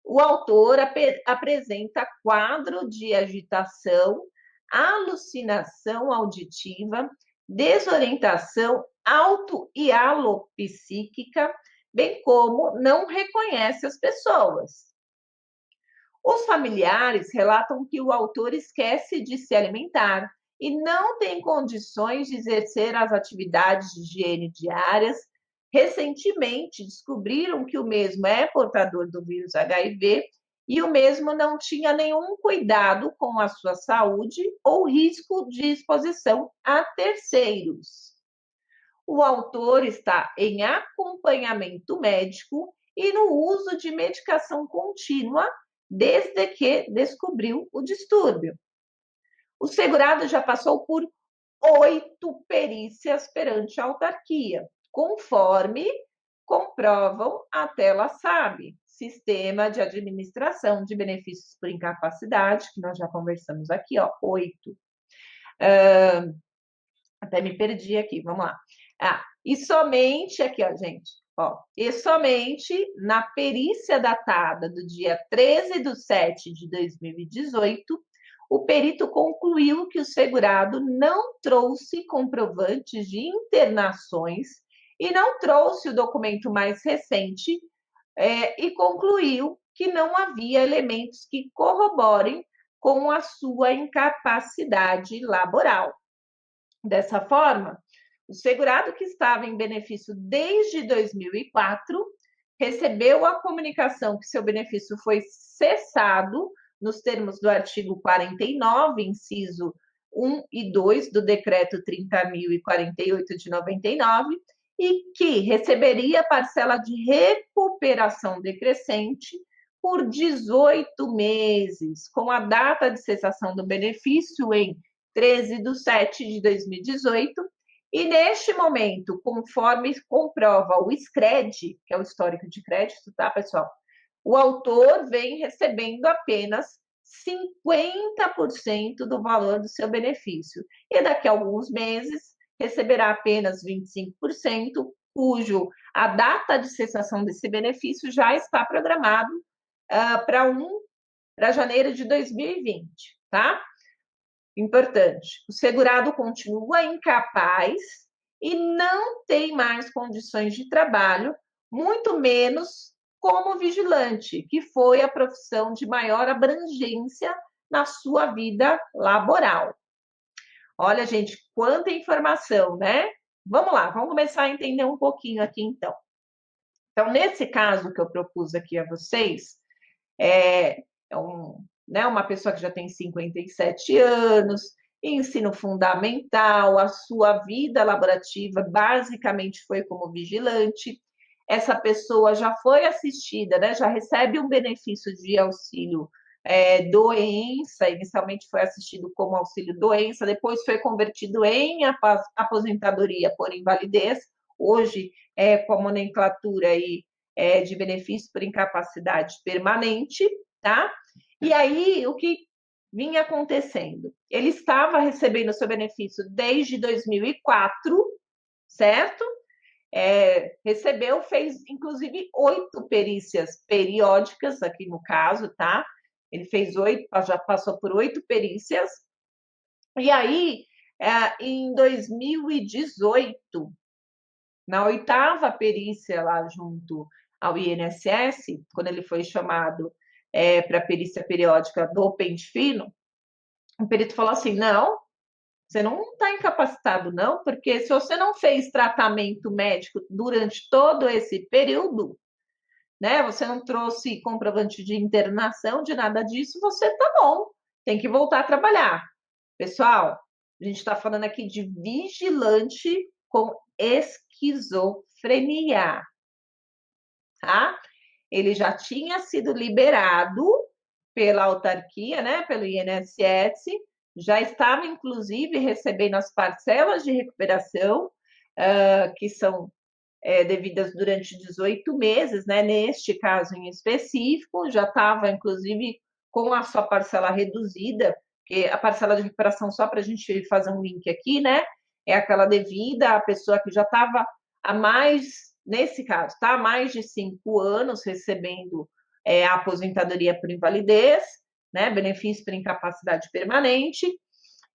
o autor apresenta quadro de agitação, alucinação auditiva, desorientação auto- e alopsíquica, bem como não reconhece as pessoas. Os familiares relatam que o autor esquece de se alimentar e não tem condições de exercer as atividades de higiene diárias. Recentemente descobriram que o mesmo é portador do vírus HIV e o mesmo não tinha nenhum cuidado com a sua saúde ou risco de exposição a terceiros. O autor está em acompanhamento médico e no uso de medicação contínua desde que descobriu o distúrbio. O segurado já passou por 8 perícias perante a autarquia, conforme comprovam a tela SAB, Sistema de Administração de Benefícios por Incapacidade, que nós já conversamos aqui, ó, 8. Até me perdi aqui, vamos lá. E somente aqui, ó, gente, ó, e somente na perícia datada do dia 13/7/2018, o perito concluiu que o segurado não trouxe comprovantes de internações e não trouxe o documento mais recente, e concluiu que não havia elementos que corroborem com a sua incapacidade laboral. Dessa forma, o segurado que estava em benefício desde 2004 recebeu a comunicação que seu benefício foi cessado nos termos do artigo 49, inciso 1 e 2 do decreto 30.048 de 99, e que receberia parcela de recuperação decrescente por 18 meses, com a data de cessação do benefício em 13/7/2018, e neste momento, conforme comprova o SCRED, que é o histórico de crédito, tá, pessoal? O autor vem recebendo apenas 50% do valor do seu benefício, e daqui a alguns meses receberá apenas 25%, cujo a data de cessação desse benefício já está programado para janeiro de 2020, tá? Importante, o segurado continua incapaz e não tem mais condições de trabalho, muito menos como vigilante, que foi a profissão de maior abrangência na sua vida laboral. Olha, gente, quanta informação, né? Vamos lá, vamos começar a entender um pouquinho aqui, então. Então, nesse caso que eu propus aqui a vocês, uma pessoa que já tem 57 anos, ensino fundamental, a sua vida laborativa basicamente foi como vigilante. Essa pessoa já foi assistida, né, já recebe um benefício de auxílio doença, inicialmente foi assistido como auxílio doença, depois foi convertido em aposentadoria por invalidez, hoje com a nomenclatura aí, de benefício por incapacidade permanente, tá? E aí, o que vinha acontecendo? Ele estava recebendo o seu benefício desde 2004, certo? Recebeu, fez inclusive 8 perícias periódicas, aqui no caso, tá? Ele fez 8, já passou por 8 perícias. E aí, em 2018, Na oitava perícia lá junto ao INSS, quando ele foi chamado para a perícia periódica do pente fino, o perito falou assim: não, você não está incapacitado, não, porque se você não fez tratamento médico durante todo esse período, né? Você não trouxe comprovante de internação, de nada disso, você tá bom, tem que voltar a trabalhar. Pessoal, a gente está falando aqui de vigilante com esquizofrenia, tá? Ele já tinha sido liberado pela autarquia, né, pelo INSS, já estava, inclusive, recebendo as parcelas de recuperação, que são devidas durante 18 meses, né? Neste caso em específico, já estava, inclusive, com a sua parcela reduzida, que a parcela de recuperação, só para a gente fazer um link aqui, né? É aquela devida à pessoa que já estava há mais, nesse caso, tá? Há mais de 5 anos recebendo a aposentadoria por invalidez, né? Benefício por incapacidade permanente,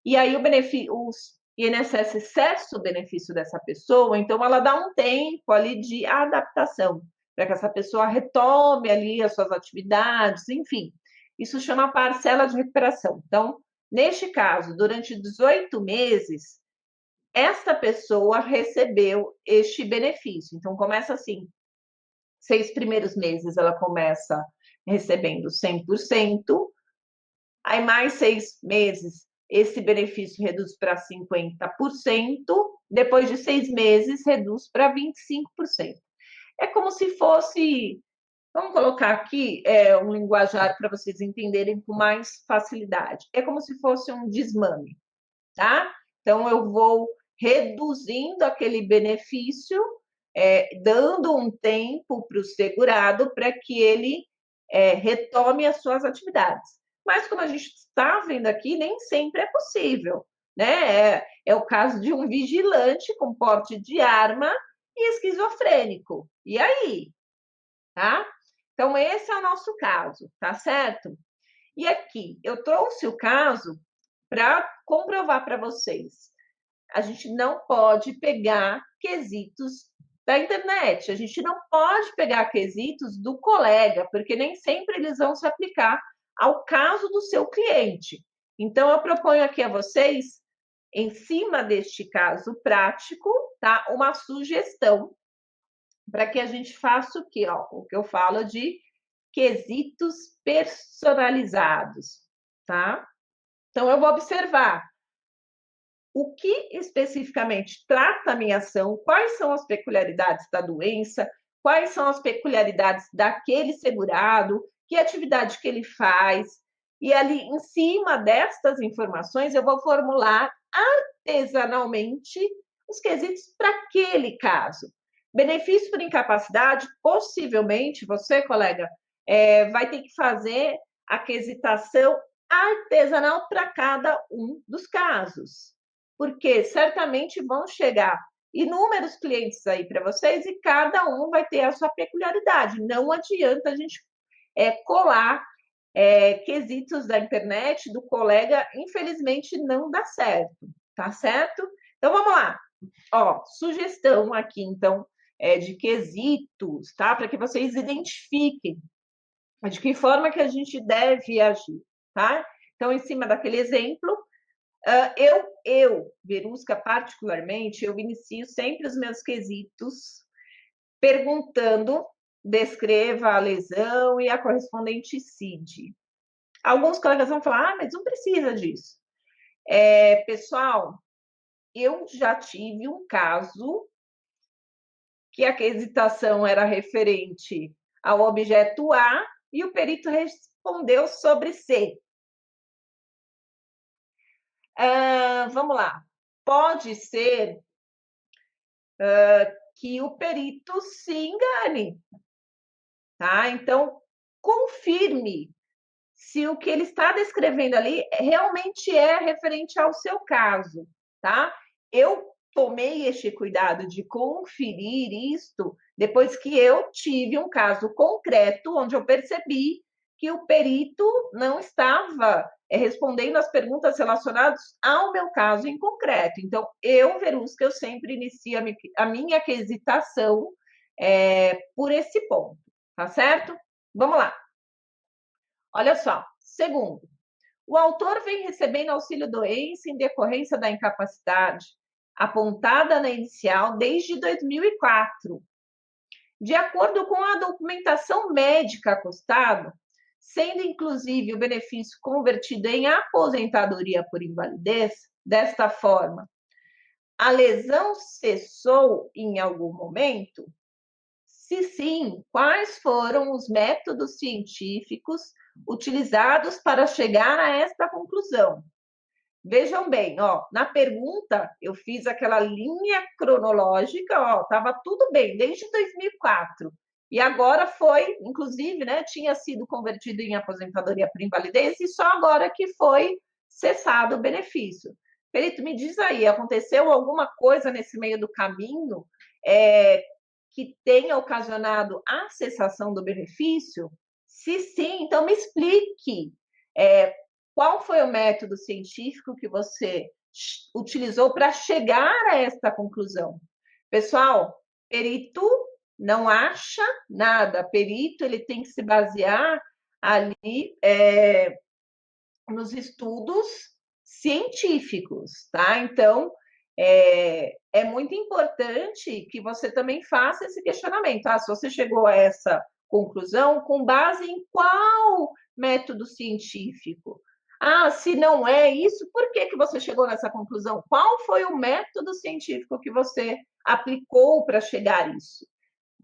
e aí o benefício, os INSS cessa o benefício dessa pessoa, então ela dá um tempo ali de adaptação, para que essa pessoa retome ali as suas atividades, enfim. Isso chama parcela de recuperação. Então, neste caso, durante 18 meses, esta pessoa recebeu este benefício. Então, começa assim: 6 primeiros meses ela começa recebendo 100%, aí mais 6 meses esse benefício reduz para 50%, depois de 6 meses reduz para 25%. É como se fosse, vamos colocar aqui um linguajar para vocês entenderem com mais facilidade. É como se fosse um desmame, tá? Então eu vou reduzindo aquele benefício, dando um tempo para o segurado para que ele retome as suas atividades. Mas, como a gente está vendo aqui, nem sempre é possível, né? É o caso de um vigilante com porte de arma e esquizofrênico. E aí? Tá? Então, esse é o nosso caso, tá certo? E aqui, eu trouxe o caso para comprovar para vocês. A gente não pode pegar quesitos da internet, a gente não pode pegar quesitos do colega, porque nem sempre eles vão se aplicar ao caso do seu cliente. Então, eu proponho aqui a vocês, em cima deste caso prático, tá, uma sugestão para que a gente faça o quê? Ó, o que eu falo de quesitos personalizados, tá? Então, eu vou observar o que especificamente trata a minha ação, quais são as peculiaridades da doença, quais são as peculiaridades daquele segurado, que atividade que ele faz, e ali em cima destas informações eu vou formular artesanalmente os quesitos para aquele caso. Benefício por incapacidade, possivelmente você, colega, vai ter que fazer a quesitação artesanal para cada um dos casos, porque certamente vão chegar inúmeros clientes aí para vocês e cada um vai ter a sua peculiaridade. Não adianta a gente colar quesitos da internet do colega, infelizmente não dá certo, tá certo? Então vamos lá. Ó, sugestão aqui, então, de quesitos, tá? Para que vocês identifiquem de que forma que a gente deve agir, tá? Então, em cima daquele exemplo, Verusca, particularmente, eu inicio sempre os meus quesitos perguntando, descreva a lesão e a correspondente CID. Alguns colegas vão falar, mas não precisa disso. Pessoal, eu já tive um caso que a quesitação era referente ao objeto A e o perito respondeu sobre C. Vamos lá. Pode ser que o perito se engane, tá? Então, confirme se o que ele está descrevendo ali realmente é referente ao seu caso, tá? Eu tomei este cuidado de conferir isto depois que eu tive um caso concreto onde eu percebi que o perito não estava respondendo as perguntas relacionadas ao meu caso em concreto. Então, eu, Verusca, eu sempre inicio a minha aquisitação por esse ponto, tá certo? Vamos lá. Olha só. Segundo, o autor vem recebendo auxílio-doença em decorrência da incapacidade apontada na inicial desde 2004. De acordo com a documentação médica acostada, sendo inclusive o benefício convertido em aposentadoria por invalidez, desta forma, a lesão cessou em algum momento? Se sim, quais foram os métodos científicos utilizados para chegar a esta conclusão? Vejam bem, ó, na pergunta eu fiz aquela linha cronológica, ó, estava tudo bem desde 2004. E agora foi, inclusive, né, tinha sido convertido em aposentadoria por invalidez e só agora que foi cessado o benefício. Perito, me diz aí, aconteceu alguma coisa nesse meio do caminho que tenha ocasionado a cessação do benefício? Se sim, então me explique. Qual foi o método científico que você utilizou para chegar a esta conclusão? Pessoal, perito não acha nada. Perito ele tem que se basear ali nos estudos científicos, tá? Então, é muito importante que você também faça esse questionamento. Se você chegou a essa conclusão, com base em qual método científico? Se não é isso, por que você chegou nessa conclusão? Qual foi o método científico que você aplicou para chegar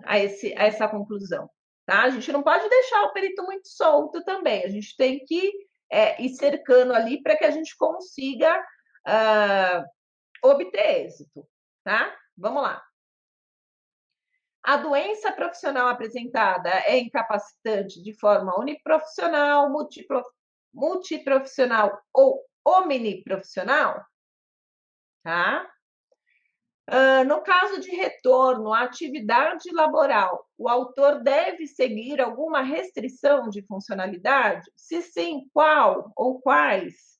a essa conclusão? Tá? A gente não pode deixar o perito muito solto também. A gente tem que ir cercando ali para que a gente consiga obter êxito. Tá? Vamos lá. A doença profissional apresentada é incapacitante de forma uniprofissional, multiprofissional ou omniprofissional? Tá? No caso de retorno à atividade laboral, o autor deve seguir alguma restrição de funcionalidade? Se sim, qual ou quais?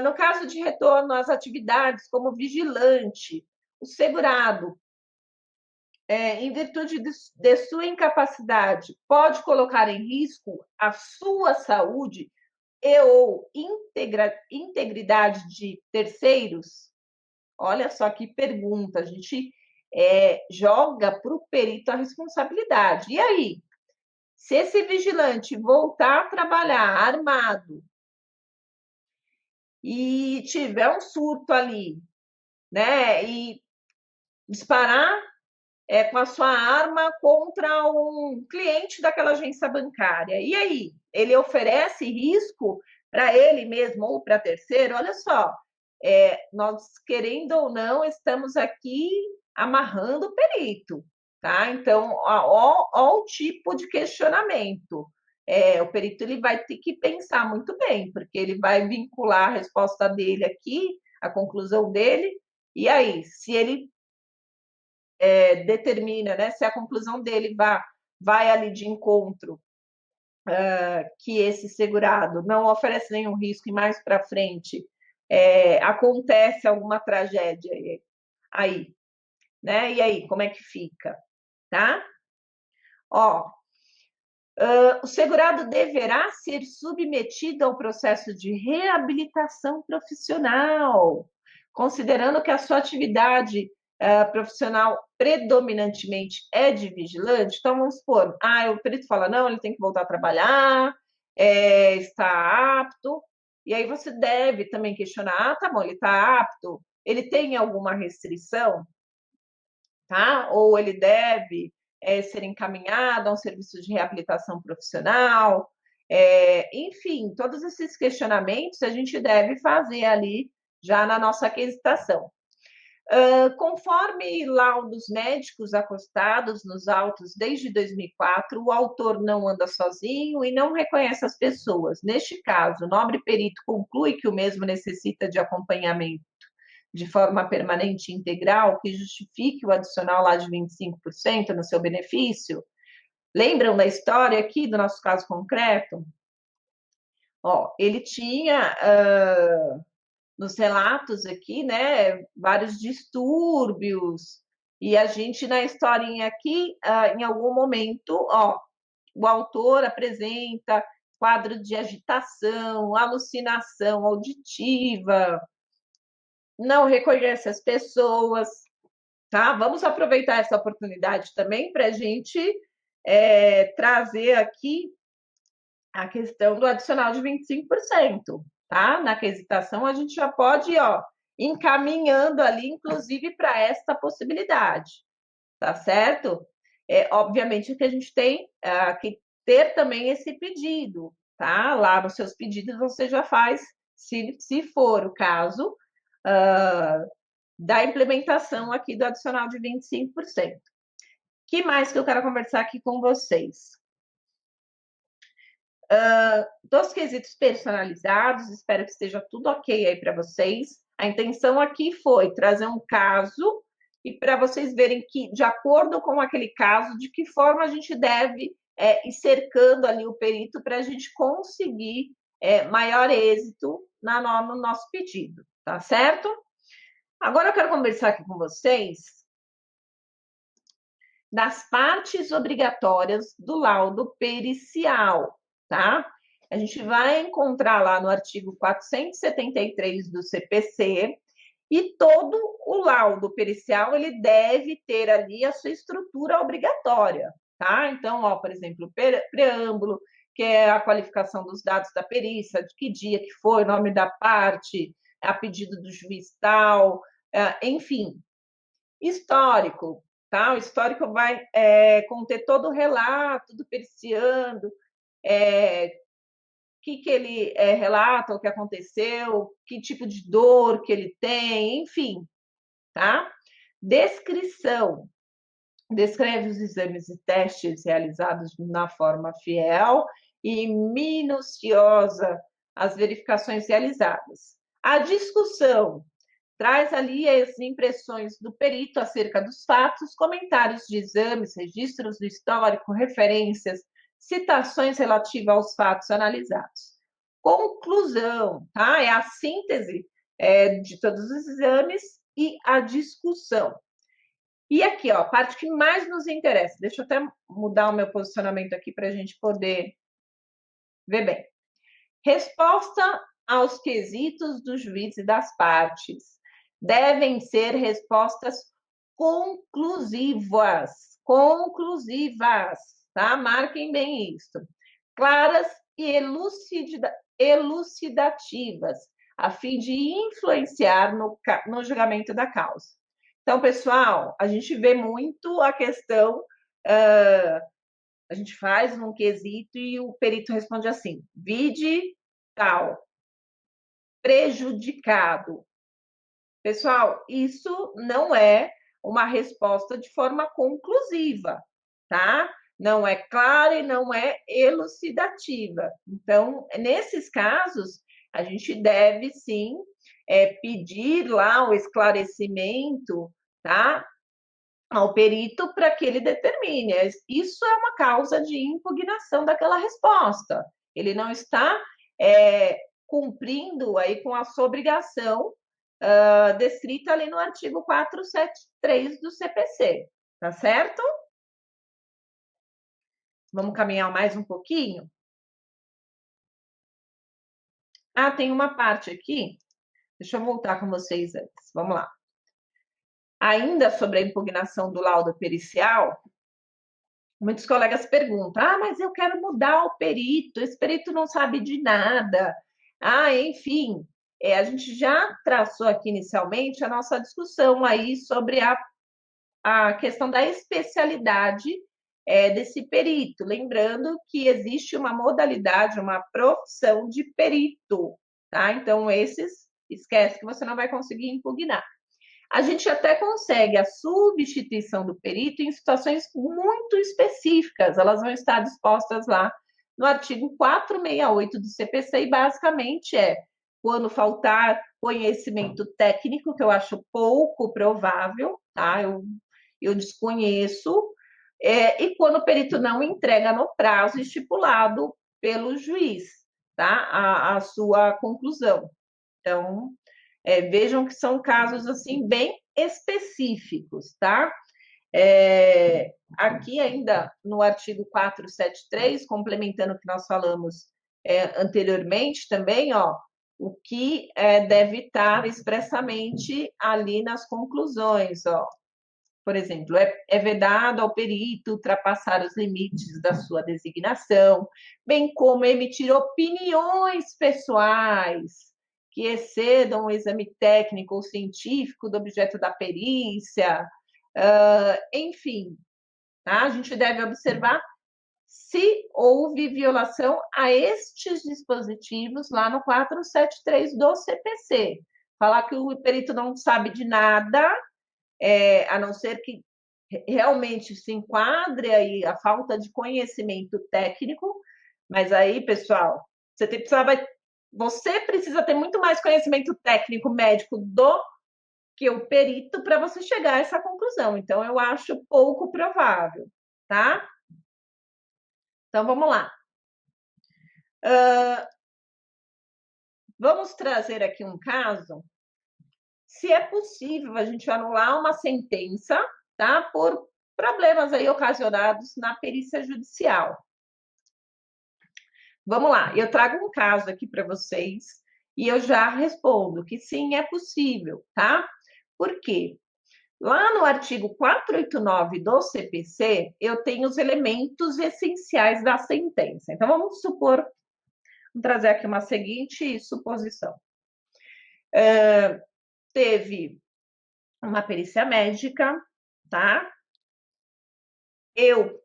No caso de retorno às atividades como vigilante, o segurado, em virtude de sua incapacidade, pode colocar em risco a sua saúde e ou integridade de terceiros? Olha só que pergunta, a gente joga para o perito a responsabilidade. E aí, se esse vigilante voltar a trabalhar armado e tiver um surto ali, né, e disparar com a sua arma contra um cliente daquela agência bancária, e aí, ele oferece risco para ele mesmo ou para terceiro? Olha só, nós, querendo ou não, estamos aqui amarrando o perito, tá? Então, ó o tipo de questionamento. O perito ele vai ter que pensar muito bem, porque ele vai vincular a resposta dele aqui, a conclusão dele, e aí, se ele determina, né, se a conclusão dele vai ali de encontro que esse segurado não oferece nenhum risco e mais para frente acontece alguma tragédia aí, né? E aí, como é que fica, tá? Ó, o segurado deverá ser submetido ao processo de reabilitação profissional, considerando que a sua atividade profissional predominantemente é de vigilante. Então, vamos supor, o perito fala, não, ele tem que voltar a trabalhar, está apto, e aí você deve também questionar, tá bom, ele está apto, ele tem alguma restrição, tá? Ou ele deve ser encaminhado a um serviço de reabilitação profissional, enfim, todos esses questionamentos a gente deve fazer ali já na nossa aquisitação. Conforme laudos médicos acostados nos autos desde 2004, o autor não anda sozinho e não reconhece as pessoas. Neste caso, o nobre perito conclui que o mesmo necessita de acompanhamento de forma permanente e integral, que justifique o adicional lá de 25% no seu benefício. Lembram da história aqui do nosso caso concreto? Ó, ele tinha nos relatos aqui, né, vários distúrbios, e a gente na historinha aqui, em algum momento, ó, o autor apresenta quadro de agitação, alucinação auditiva, não reconhece as pessoas, tá? Vamos aproveitar essa oportunidade também para a gente trazer aqui a questão do adicional de 25%, tá? Na quesitação, a gente já pode ir, ó, encaminhando ali, inclusive, para esta possibilidade, tá certo? Obviamente que a gente tem que ter também esse pedido, tá? Lá nos seus pedidos você já faz, se for o caso, da implementação aqui do adicional de 25%. O que mais que eu quero conversar aqui com vocês? Dos quesitos personalizados, espero que esteja tudo ok aí para vocês. A intenção aqui foi trazer um caso e para vocês verem que, de acordo com aquele caso, de que forma a gente deve ir cercando ali o perito para a gente conseguir maior êxito no nosso pedido, tá certo? Agora eu quero conversar aqui com vocês das partes obrigatórias do laudo pericial, tá? A gente vai encontrar lá no artigo 473 do CPC, e todo o laudo pericial ele deve ter ali a sua estrutura obrigatória, tá? Então, ó, por exemplo, preâmbulo, que é a qualificação dos dados da perícia, de que dia que foi, nome da parte, a pedido do juiz tal, enfim. Histórico, tá? O histórico vai conter todo o relato do periciando, o que ele relata, o que aconteceu, que tipo de dor que ele tem, enfim, tá? Descrição. Descreve os exames e testes realizados na forma fiel e minuciosa as verificações realizadas. A discussão traz ali as impressões do perito acerca dos fatos, comentários de exames, registros do histórico, referências, citações relativas aos fatos analisados. Conclusão, tá? É a síntese de todos os exames e a discussão. E aqui, ó, a parte que mais nos interessa. Deixa eu até mudar o meu posicionamento aqui para a gente poder ver bem. Resposta aos quesitos do juiz e das partes. Devem ser respostas conclusivas, tá? Marquem bem isso. Claras e elucidativas, a fim de influenciar no julgamento da causa. Então, pessoal, a gente vê muito a questão, a gente faz um quesito e o perito responde assim, vide tal, prejudicado. Pessoal, isso não é uma resposta de forma conclusiva, tá? Não é clara e não é elucidativa. Então, nesses casos, a gente deve sim pedir lá o esclarecimento, tá? Ao perito para que ele determine. Isso é uma causa de impugnação daquela resposta. Ele não está cumprindo aí com a sua obrigação descrita ali no artigo 473 do CPC, tá certo? Vamos caminhar mais um pouquinho? Tem uma parte aqui, deixa eu voltar com vocês antes, vamos lá. Ainda sobre a impugnação do laudo pericial, muitos colegas perguntam, mas eu quero mudar o perito, esse perito não sabe de nada. Enfim, a gente já traçou aqui inicialmente a nossa discussão aí sobre a questão da especialidade desse perito, lembrando que existe uma modalidade, uma profissão de perito, tá? Então, esquece que você não vai conseguir impugnar. A gente até consegue a substituição do perito em situações muito específicas, elas vão estar dispostas lá no artigo 468 do CPC, e basicamente quando faltar conhecimento técnico, que eu acho pouco provável, tá? Eu desconheço, e quando o perito não entrega no prazo estipulado pelo juiz, tá, a sua conclusão. Então, vejam que são casos assim bem específicos, tá? Aqui ainda no artigo 473, complementando o que nós falamos anteriormente também, ó, o que deve estar expressamente ali nas conclusões, ó. Por exemplo, é vedado ao perito ultrapassar os limites da sua designação, bem como emitir opiniões pessoais que excedam o exame técnico ou científico do objeto da perícia, enfim, tá? A gente deve observar se houve violação a estes dispositivos lá no 473 do CPC. Falar que o perito não sabe de nada, a não ser que realmente se enquadre aí a falta de conhecimento técnico, mas aí, pessoal, você precisa ter muito mais conhecimento técnico médico do que o perito para você chegar a essa conclusão. Então, eu acho pouco provável, tá? Então, vamos lá. Vamos trazer aqui um caso. Se é possível a gente anular uma sentença, tá? Por problemas aí ocasionados na perícia judicial. Vamos lá, eu trago um caso aqui para vocês e eu já respondo que sim, é possível, tá? Por quê? Lá no artigo 489 do CPC, eu tenho os elementos essenciais da sentença. Então, vamos trazer aqui uma seguinte suposição. Teve uma perícia médica, tá? Eu,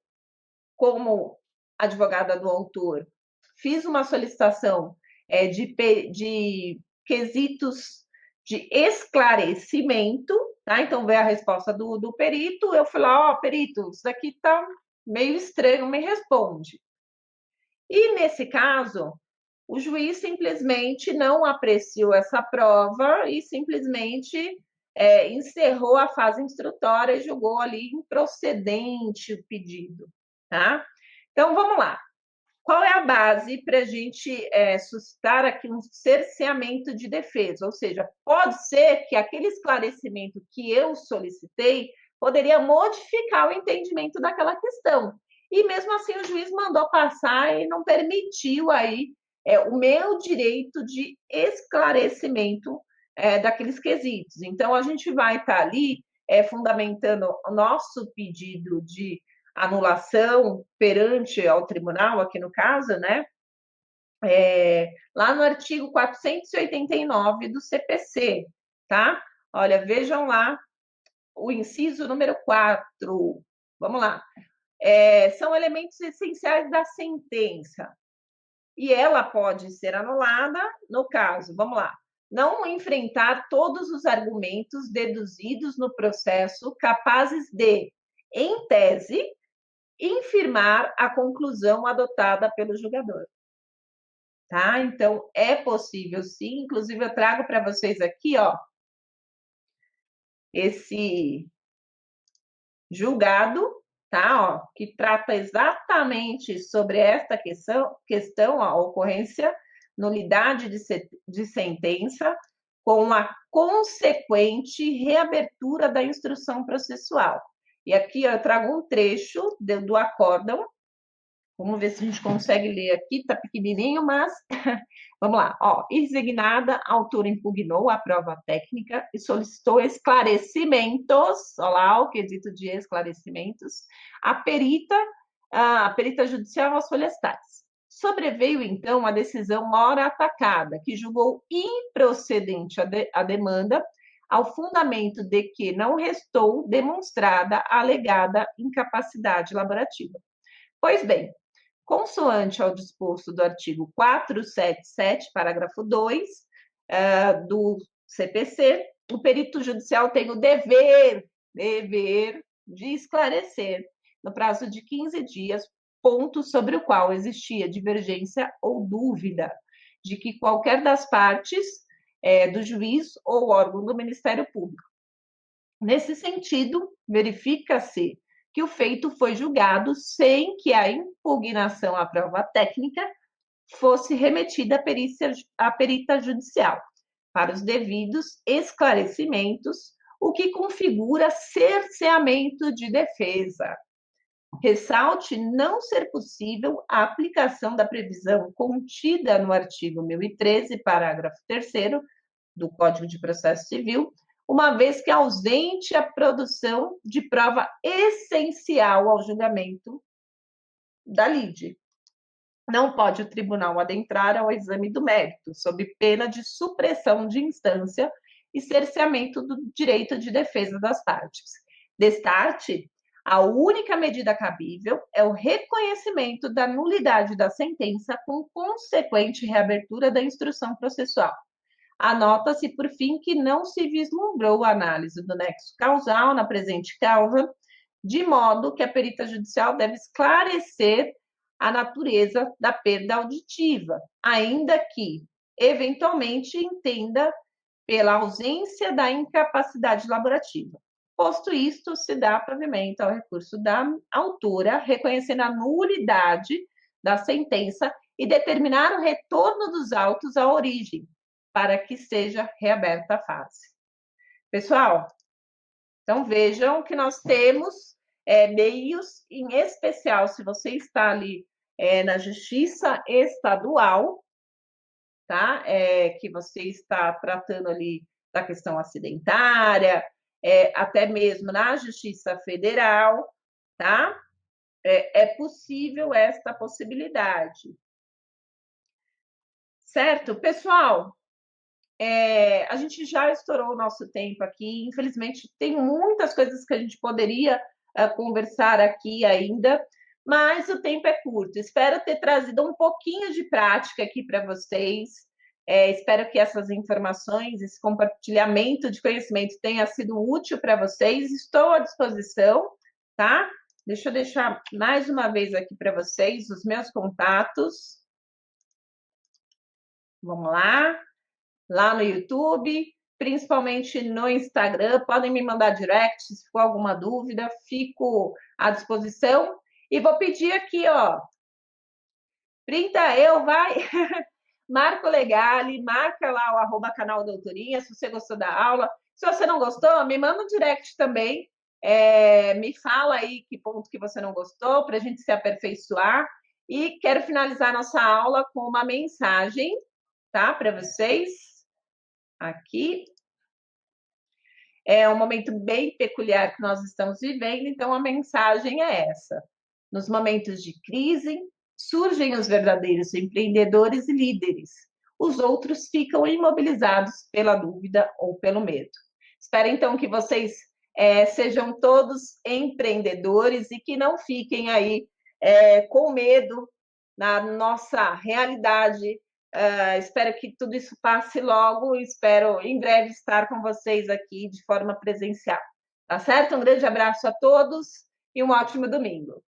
como advogada do autor, fiz uma solicitação de quesitos de esclarecimento, tá? Então, veio a resposta do perito, eu fui lá, ó, perito, isso daqui tá meio estranho, me responde. E, nesse caso, o juiz simplesmente não apreciou essa prova e simplesmente encerrou a fase instrutória e julgou ali improcedente o pedido, tá? Então, vamos lá. Qual é a base para a gente suscitar aqui um cerceamento de defesa? Ou seja, pode ser que aquele esclarecimento que eu solicitei poderia modificar o entendimento daquela questão. E mesmo assim o juiz mandou passar e não permitiu aí o meu direito de esclarecimento daqueles quesitos. Então, a gente vai estar ali fundamentando o nosso pedido de anulação perante ao tribunal, aqui no caso, né? Lá no artigo 489 do CPC, tá? Olha, vejam lá o inciso número 4. Vamos lá. São elementos essenciais da sentença. E ela pode ser anulada no caso, vamos lá, não enfrentar todos os argumentos deduzidos no processo capazes de, em tese, infirmar a conclusão adotada pelo julgador. Tá? Então, é possível sim, inclusive eu trago para vocês aqui, ó, esse julgado, tá? Ó, que trata exatamente sobre esta questão, a ocorrência, nulidade de sentença, com a consequente reabertura da instrução processual. E aqui eu trago um trecho do acórdão. Vamos ver se a gente consegue ler aqui, está pequenininho, mas vamos lá. Ó, exsignada, a autora impugnou a prova técnica e solicitou esclarecimentos, olha lá o quesito de esclarecimentos, a perita judicial às folhas tais. Sobreveio, então, a decisão hora atacada, que julgou improcedente a demanda, ao fundamento de que não restou demonstrada a alegada incapacidade laborativa. Pois bem, consoante ao disposto do artigo 477, parágrafo 2, do CPC, o perito judicial tem o dever de esclarecer, no prazo de 15 dias, ponto sobre o qual existia divergência ou dúvida de que qualquer das partes do juiz ou órgão do Ministério Público. Nesse sentido, verifica-se que o feito foi julgado sem que a impugnação à prova técnica fosse remetida à perita judicial, para os devidos esclarecimentos, o que configura cerceamento de defesa. Ressalte não ser possível a aplicação da previsão contida no artigo 1013, parágrafo 3º do Código de Processo Civil, uma vez que é ausente a produção de prova essencial ao julgamento da lide. Não pode o tribunal adentrar ao exame do mérito, sob pena de supressão de instância e cerceamento do direito de defesa das partes. Destarte, a única medida cabível é o reconhecimento da nulidade da sentença com consequente reabertura da instrução processual. Anota-se, por fim, que não se vislumbrou a análise do nexo causal na presente causa, de modo que a perita judicial deve esclarecer a natureza da perda auditiva, ainda que, eventualmente, entenda pela ausência da incapacidade laborativa. Posto isto, se dá provimento ao recurso da autora, reconhecendo a nulidade da sentença e determinar o retorno dos autos à origem, para que seja reaberta a fase. Pessoal, então vejam que nós temos meios, em especial se você está ali na Justiça Estadual, tá? Que você está tratando ali da questão acidentária, até mesmo na Justiça Federal, tá? É possível esta possibilidade. Certo? Pessoal, a gente já estourou o nosso tempo aqui, infelizmente tem muitas coisas que a gente poderia conversar aqui ainda, mas o tempo é curto. Espero ter trazido um pouquinho de prática aqui para vocês. Espero que essas informações, esse compartilhamento de conhecimento tenha sido útil para vocês. Estou à disposição, tá? Deixa eu deixar mais uma vez aqui para vocês os meus contatos. Vamos lá. Lá no YouTube, principalmente no Instagram. Podem me mandar direct se for alguma dúvida, fico à disposição. E vou pedir aqui, ó, printa eu, vai, marca o Legale, marca lá o @canal Doutorinha, se você gostou da aula. Se você não gostou, me manda um direct também. Me fala aí que ponto que você não gostou, para a gente se aperfeiçoar. E quero finalizar nossa aula com uma mensagem, tá, para vocês. Aqui é um momento bem peculiar que nós estamos vivendo, então a mensagem é essa. Nos momentos de crise, surgem os verdadeiros empreendedores e líderes. Os outros ficam imobilizados pela dúvida ou pelo medo. Espero, então, que vocês sejam todos empreendedores e que não fiquem aí com medo na nossa realidade. Espero que tudo isso passe logo e espero em breve estar com vocês aqui de forma presencial. Tá certo? Um grande abraço a todos e um ótimo domingo.